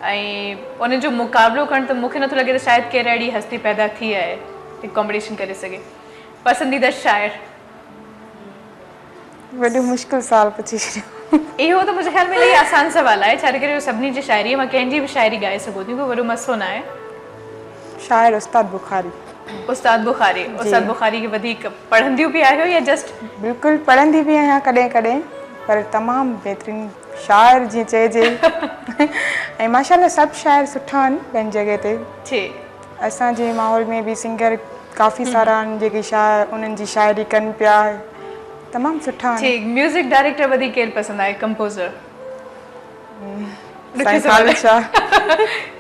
ऐं उन जो मुक़ाबिलो करणु त मूंखे नथो लॻे त शायदि केर अहिड़ी हस्ती पैदा थी आहे कि कॉम्पिटिशन करे सघे। पसंदीदा शाइर? वॾो मुश्किल सवाल पुछी छॾियो। इहो त मुंहिंजे ख़्याल में इलाही आसान सवाल आहे, छा करे सभिनी जी शाइरी मां कंहिंजी बि शाइरी ॻाए सघो थी, कोई वॾो मसलो न आहे। शाइर उस्ताद बुखारी। उस्ताद बुखारी खे वधीक पढ़ंदियूं बि आहियो या जस्ट? बिल्कुलु पढ़ंदी बि आहियां कॾहिं कॾहिं, पर तमामु बहितरीनु शाइर जीअं चइजे। ऐं माशाल्लाह सभु शाइर सुठा आहिनि पंहिंजी जॻह ते। असांजे माहौल में बि सिंगर काफ़ी सारा आहिनि जेके उन्हनि जी शाइरी कनि पिया, तमामु सुठा आहिनि। म्यूज़िक डायरेक्टर वधीक केरु पसंदि आहे? कंपोज़र? ख़ालिद शाह।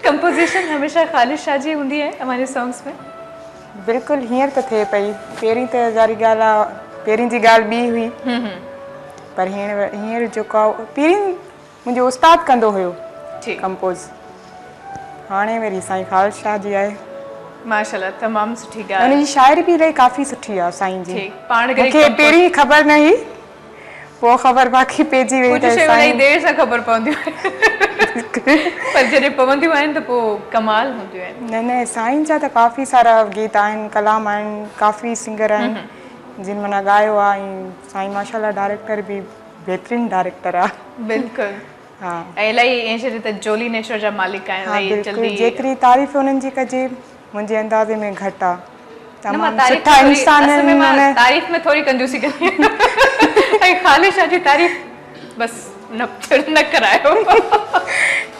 कंपोजिशन हमेशा ख़ालिद शाह जी हूंदी है हमारे सॉन्ग्स में? बिल्कुलु हींअर त थिए पई, पहिरीं त ज़ारी ॻाल्हि आहे, पहिरीं जी ॻाल्हि ॿी हुई, पर हींअर जेको आहे पहिरीं मुंहिंजो उस्ताद कंदो हुयो कंपोज़, हाणे वरी साईं ख़ालिद शाह जी आहे। माशाल्लाह, तमामु सुठी ॻाल्हि। हुनजी शाइरी बि इलाही काफ़ी सुठी आहे साईं जी। पाण मूंखे पहिरीं ख़बर न हुई, पोइ ख़बर बाक़ी पइजी वई। कुझु शयूं इलाही देरि सां ख़बर पवंदियूं आहिनि, पर जॾहिं पवंदियूं आहिनि त पोइ कमाल हूंदियूं आहिनि। न साईं जा त काफ़ी सारा गीत आहिनि, कलाम आहिनि, काफ़ी सिंगर आहिनि जिन माना ॻायो आहे, ऐं साईं माशाल्लाह डायरेक्टर बि बहितरीनु डायरेक्टर आहे। बिल्कुलु। हा, ऐं इलाही ईअं चइजे त जोली नेचर जा मालिक आहिनि। जल्दी जेतिरी तारीफ़ उन्हनि जी कजे मुंहिंजे अंदाज़े में घटि आहे। तमामु सुठा इंसान आहिनि। तारीफ़ में थोरी कंजूसी कंदी आहियां, ऐं ख़ालिद शाह जी तारीफ़ बस न करायो।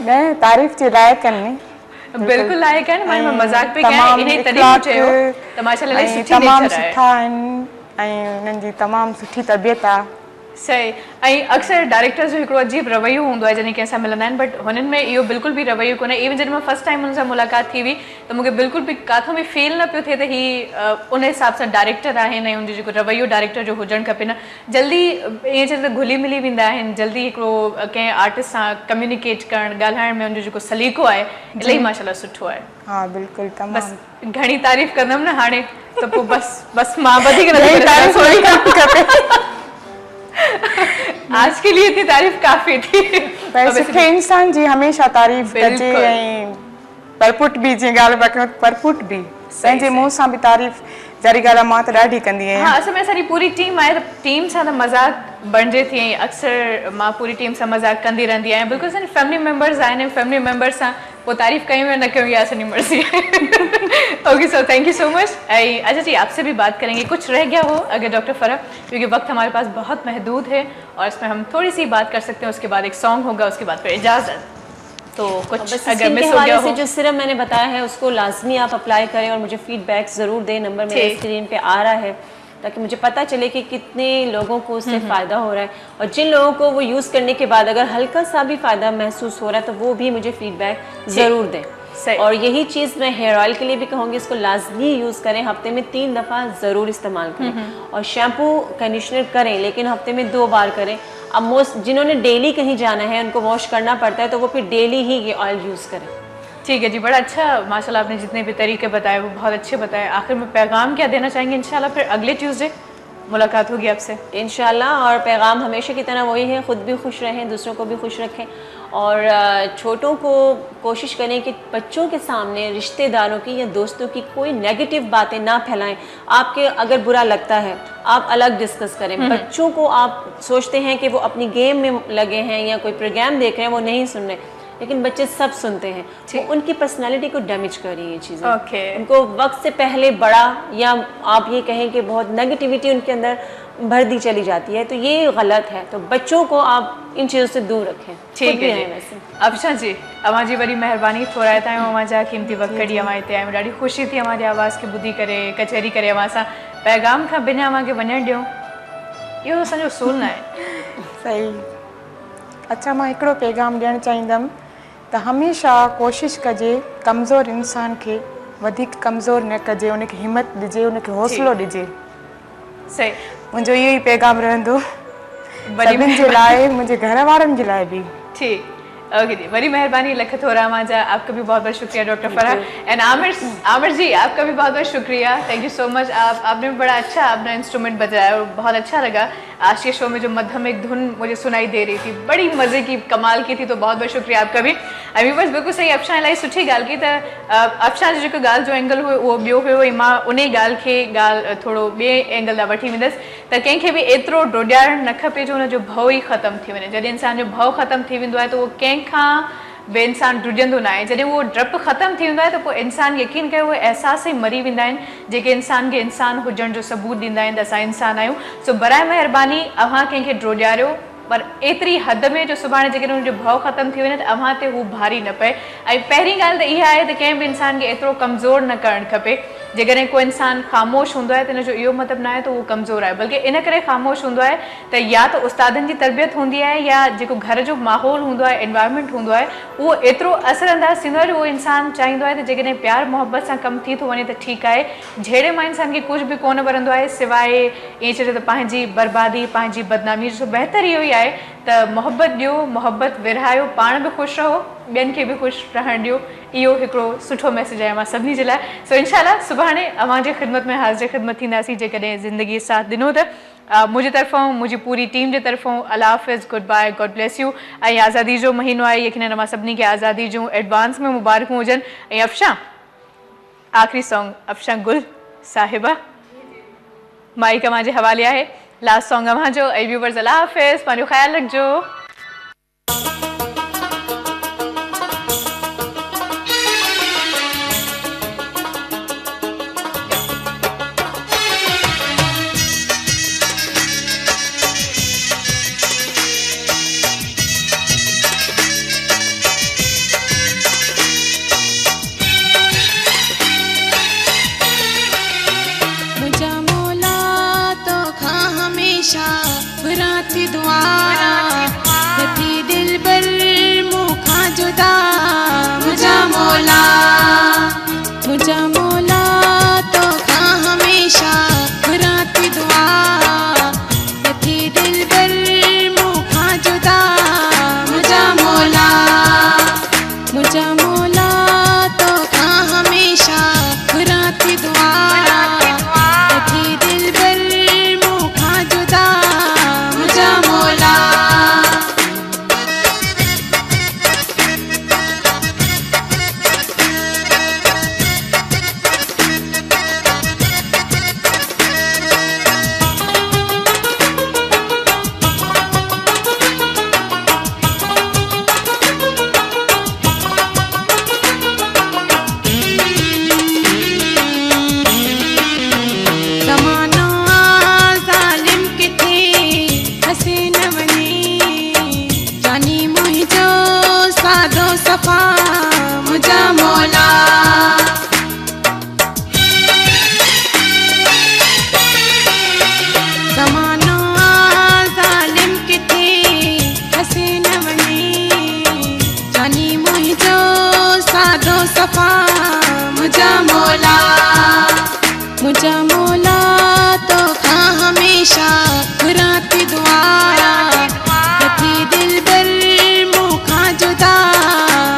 न तारीफ़ जे लाइक़ आहिनि, बिल्कुलु लाइक़ आहिनि। मां मज़ाक पई कयां, इन्ही तरीक़े चयो त माशाल्लाह इलाही सुठी तमामु नेचर आहे। सुठा आहिनि ऐं उन्हनि जी तमामु सुठी तबियत आहे। सही। ऐं अक्सर डायरेक्टर्स जो हिकिड़ो अजीब रवैयो हूंदो आहे जॾहिं कंहिंसां मिलंदा आहिनि, बट हुननि में इहो बिल्कुलु बि रवैयो कोन्हे। इवन जॾहिं मां फर्स्ट टाइम हुन सां मुलाक़ात थी हुई त मूंखे बिल्कुलु बि काथों बि फील न पियो थिए त ही उन हिसाब सां डायरेक्टर आहिनि, ऐं हुनजो जेको रवैयो डायरेक्टर जो हुजणु खपे न, जल्दी ईअं चए त घुली मिली वेंदा आहिनि, जल्दी हिकिड़ो कंहिं आर्टिस्ट सां कम्युनिकेट करणु, ॻाल्हाइण में हुनजो जेको सलीक़ो आहे इलाही माशाल्लाह सुठो आहे। हा बिल्कुलु, तमामु। बसि घणी तारीफ़ कंदमि न हाणे त पोइ बस मां वधीक आज के लिए इतनी तारीफ काफी थी। सुठे इंसान जी हमेशा तारीफ़ कजे, ऐं परपुट बि जीअं ॻाल्हि पिया कयूं, परपुट बि पंहिंजे मुंहं सां बि तारीफ़ जरी ॻाल्हि मां त ॾाढी कंदी आहियां। हाँ, असल में असांजी पूरी टीम आहे, त टीम सां त मज़ाक बणिजे थी, ऐं अक्सर मां पूरी टीम सां मज़ाक कंदी रहंदी आहियां। बिल्कुलु असांजी फैमिली मेंबर्स आहिनि, फैमिली मेंबर्स सां वो तारीफ़ कयूं या न कयूं या असांजी मर्ज़ी है। Okay sir, thank you so much. अच्छा जी, आपसे भी बात करेंगे, कुछ रह गया हो अगर डॉक्टर फ़रा, क्योंकि वक्त हमारे पास बहुत महदूद है और इसमें हम थोड़ी सी बात कर सकते हैं, उसके बाद एक सॉन्ग होगा, उसके बाद फिर इजाज़त, तो कुछ अगर मिस हो गया हो। जो सिरम मैंने बताया है उसको लाजमी आप अप्लाई करें और मुझे फीडबैक ज़रूर दें। नंबर मेरे स्क्रीन पे आ रहा है ताकि मुझे पता चले कि कितने लोगों को उससे फ़ायदा हो रहा है, और जिन लोगों को वो यूज़ करने के बाद अगर हल्का सा भी फ़ायदा महसूस हो रहा है तो वो भी मुझे फीडबैक ज़रूर दें। और यही चीज़ मैं हेयर ऑयल के लिए भी कहूँगी, इसको लाजमी यूज़ करें, हफ्ते में 3 दफ़ा ज़रूर इस्तेमाल करें, और शैम्पू कंडीशनर करें लेकिन हफ्ते में 2 बार करें। अब जिन्होंने डेली कहीं जाना है, उनको वॉश करना पड़ता है, तो वो फिर डेली ही ये ऑयल यूज़ करें। ठीक है जी, बड़ा अच्छा माशाल्लाह आपने जितने भी तरीके बताए वो बहुत अच्छे बताए। आखिर में पैगाम क्या देना चाहेंगे? इंशाल्लाह फिर अगले ट्यूसडे मुलाकात होगी आपसे इंशाल्लाह। और पैगाम हमेशा की तरह वही है, ख़ुद भी खुश रहें, दूसरों को भी खुश रखें और छोटों को कोशिश करें कि बच्चों के सामने रिश्तेदारों की या दोस्तों की कोई नेगेटिव बातें ना फैलाएं। आपके अगर बुरा लगता है आप अलग डिस्कस करें। बच्चों को आप सोचते हैं कि वो अपनी गेम में लगे हैं या कोई प्रोग्राम देख रहे हैं, वो नहीं सुन रहे, लेकिन बच्चे सब सुनते हैं। वो उनकी पर्सनालिटी को डैमेज कर रही है चीज़ें। उनको वक्त से पहले बड़ा या आप ये कहें कि बहुत नेगेटिविटी उनके अंदर भर दी चली जाती है, तो ये गलत है। तो बच्चों को आप इन चीज़ों से दूर रखें। ठीक है वैसे अफशा जी, अमा जी वरी मेहरबानी थोड़ा टाइम अमा जा कीमती वक्त कढी अमा हिते आहियूं। ॾाढी ख़ुशी थी हमारी आवाज़ खे ॿुधी करे, कचहरी करे अमा सां पैगाम खां बिना अमा खे वञणु ॾियूं, इहो असांजो उसूल न आहे। सही। अच्छा, मां हिकिड़ो पैगाम ॾियणु चाहींदमि त हमेशह कोशिशि कजे कमज़ोर इंसान खे वधीक कमज़ोर न कजे, उनखे हिमत ॾिजे, उनखे हौसलो ॾिजे। सही, मुंहिंजो इहो ई पैगाम रहंदो सभिनि जे लाइ, मुंहिंजे घर वारनि जे लाइ भी। ठीक, ओके जी, बड़ी मेहरबानी लख थोरा माजा, आपका भी बहुत बहुत शुक्रिया डॉक्टर फराह। एंड आमिर जी, आपका भी बहुत बहुत शुक्रिया, थैंक यू सो मच। आपने बड़ा अच्छा अपना इंस्ट्रूमेंट बजाया और बहुत अच्छा लगा। आज के शो में जो मध्यम एक धुन मुझे सुनाई दे रही थी, बड़ी मज़े की, कमाल की थी, तो बहुत बहुत शुक्रिया आपका भी। अभी बस बिल्कुल सही, अफशा इलाही सुठी ॻाल्हि की। त अफशा जो जेको ॻाल्हि जो एंगल हुओ उहो ॿियो हुयो, मां उन ॻाल्हि खे थोरो ॿिए एंगल तां वठी वेंदसि त कंहिंखे बि एतिरो डोॾियारणु न खपे जो हुनजो भउ ई ख़तमु थी वञे। जॾहिं इंसान जो भउ ख़तमु थी वेंदो आहे त उहो कंहिंखां बे इंसान ड्रुजंदो न आहे। जॾहिं उहो डपु ख़तमु थी वेंदो आहे त पोइ इंसान यकीन कयो उहे अहसास ई मरी वेंदा आहिनि जेके इंसान खे इंसान हुजण जो सबूत ॾींदा आहिनि त असां इंसान आहियूं। सो बराए महिरबानी अव्हां कंहिंखे ड्रोॼारियो, पर एतिरी हद में जो सुभाणे जेकॾहिं हुनजो भउ ख़तमु थी वञे त अव्हां ते हू भारी न पए। ऐं पहिरीं ॻाल्हि त इहा आहे त कंहिं बि इंसान खे एतिरो कमज़ोर न करणु खपे। जेकॾहिं कोई इंसान ख़ामोश हूंदो आहे त हिनजो इहो मतिलबु न आहे त उहो कमज़ोर आहे, बल्कि इन करे ख़ामोश हूंदो आहे त या त उस्तादनि जी तरबियत हूंदी आहे या जेको घर जो माहौल हूंदो आहे, एनवायरमेंट हूंदो आहे, उहो एतिरो असरअंदाज़ थींदो आहे जो उहो इंसान चाहींदो आहे त जेकॾहिं प्यार मोहब्बत सां कमु थी थो वञे त ठीकु आहे। जहिड़े मां इंसान खे कुझु बि कोन वणंदो आहे सवाइ ईअं चए त पंहिंजी बर्बादी, पंहिंजी बदनामी। जो बहितर इहो ई आहे त मोहब्बत ॾियो, मोहब्बत विरहायो, पाण बि ख़ुशि रहो, ॿियनि खे बि ख़ुशि रहणु ॾियो। इहो हिकिड़ो सुठो मैसेज आहे मां सभिनी जे लाइ। सो इंशाल्लाह सुभाणे अव्हांजे ख़िदमत में हाज़िर ख़िदमत थींदासीं जेकॾहिं ज़िंदगी साथ ॾिनो त। मुंहिंजी तरफ़ां, मुंहिंजी पूरी टीम जे तरफ़ां अल्लाह हाफ़िज़, goodbye, god bless you. ऐं आज़ादी जो महीनो आहे, यकीनन मां सभिनी खे आज़ादी जूं एडवांस में मुबारकूं हुजनि। ऐं अफशा, आख़िरी सॉन्ग अफशा गुल साहिबा माइक मां जे हवाले आहे, लास्ट सॉन्ग अव्हांजो। ऐं व्यूवर्स अल्लाह हाफ़िज़, पंहिंजो ख़्यालु रखिजो।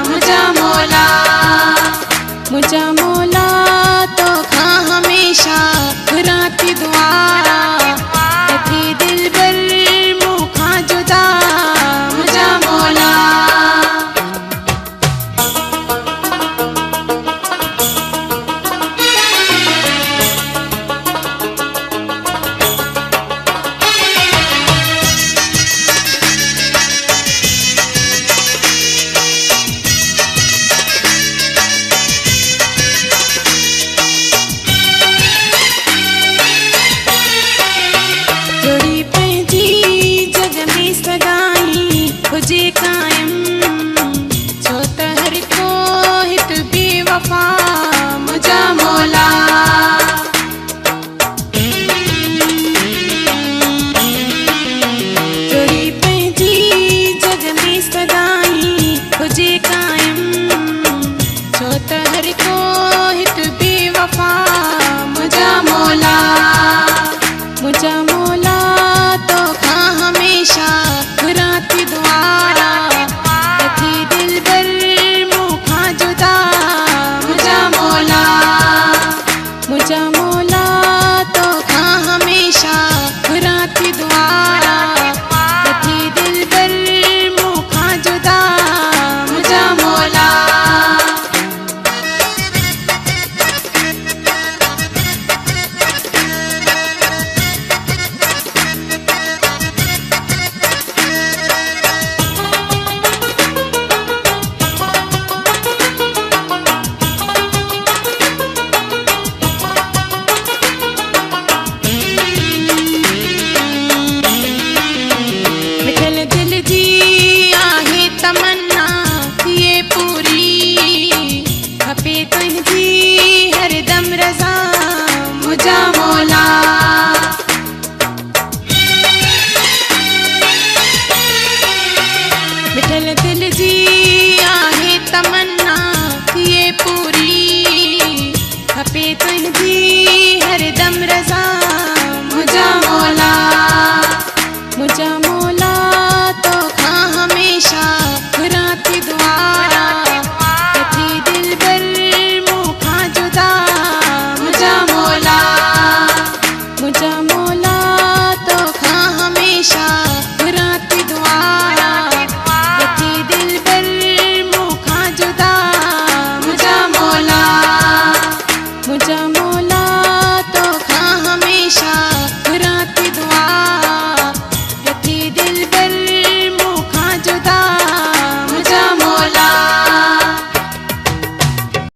मुझा जेका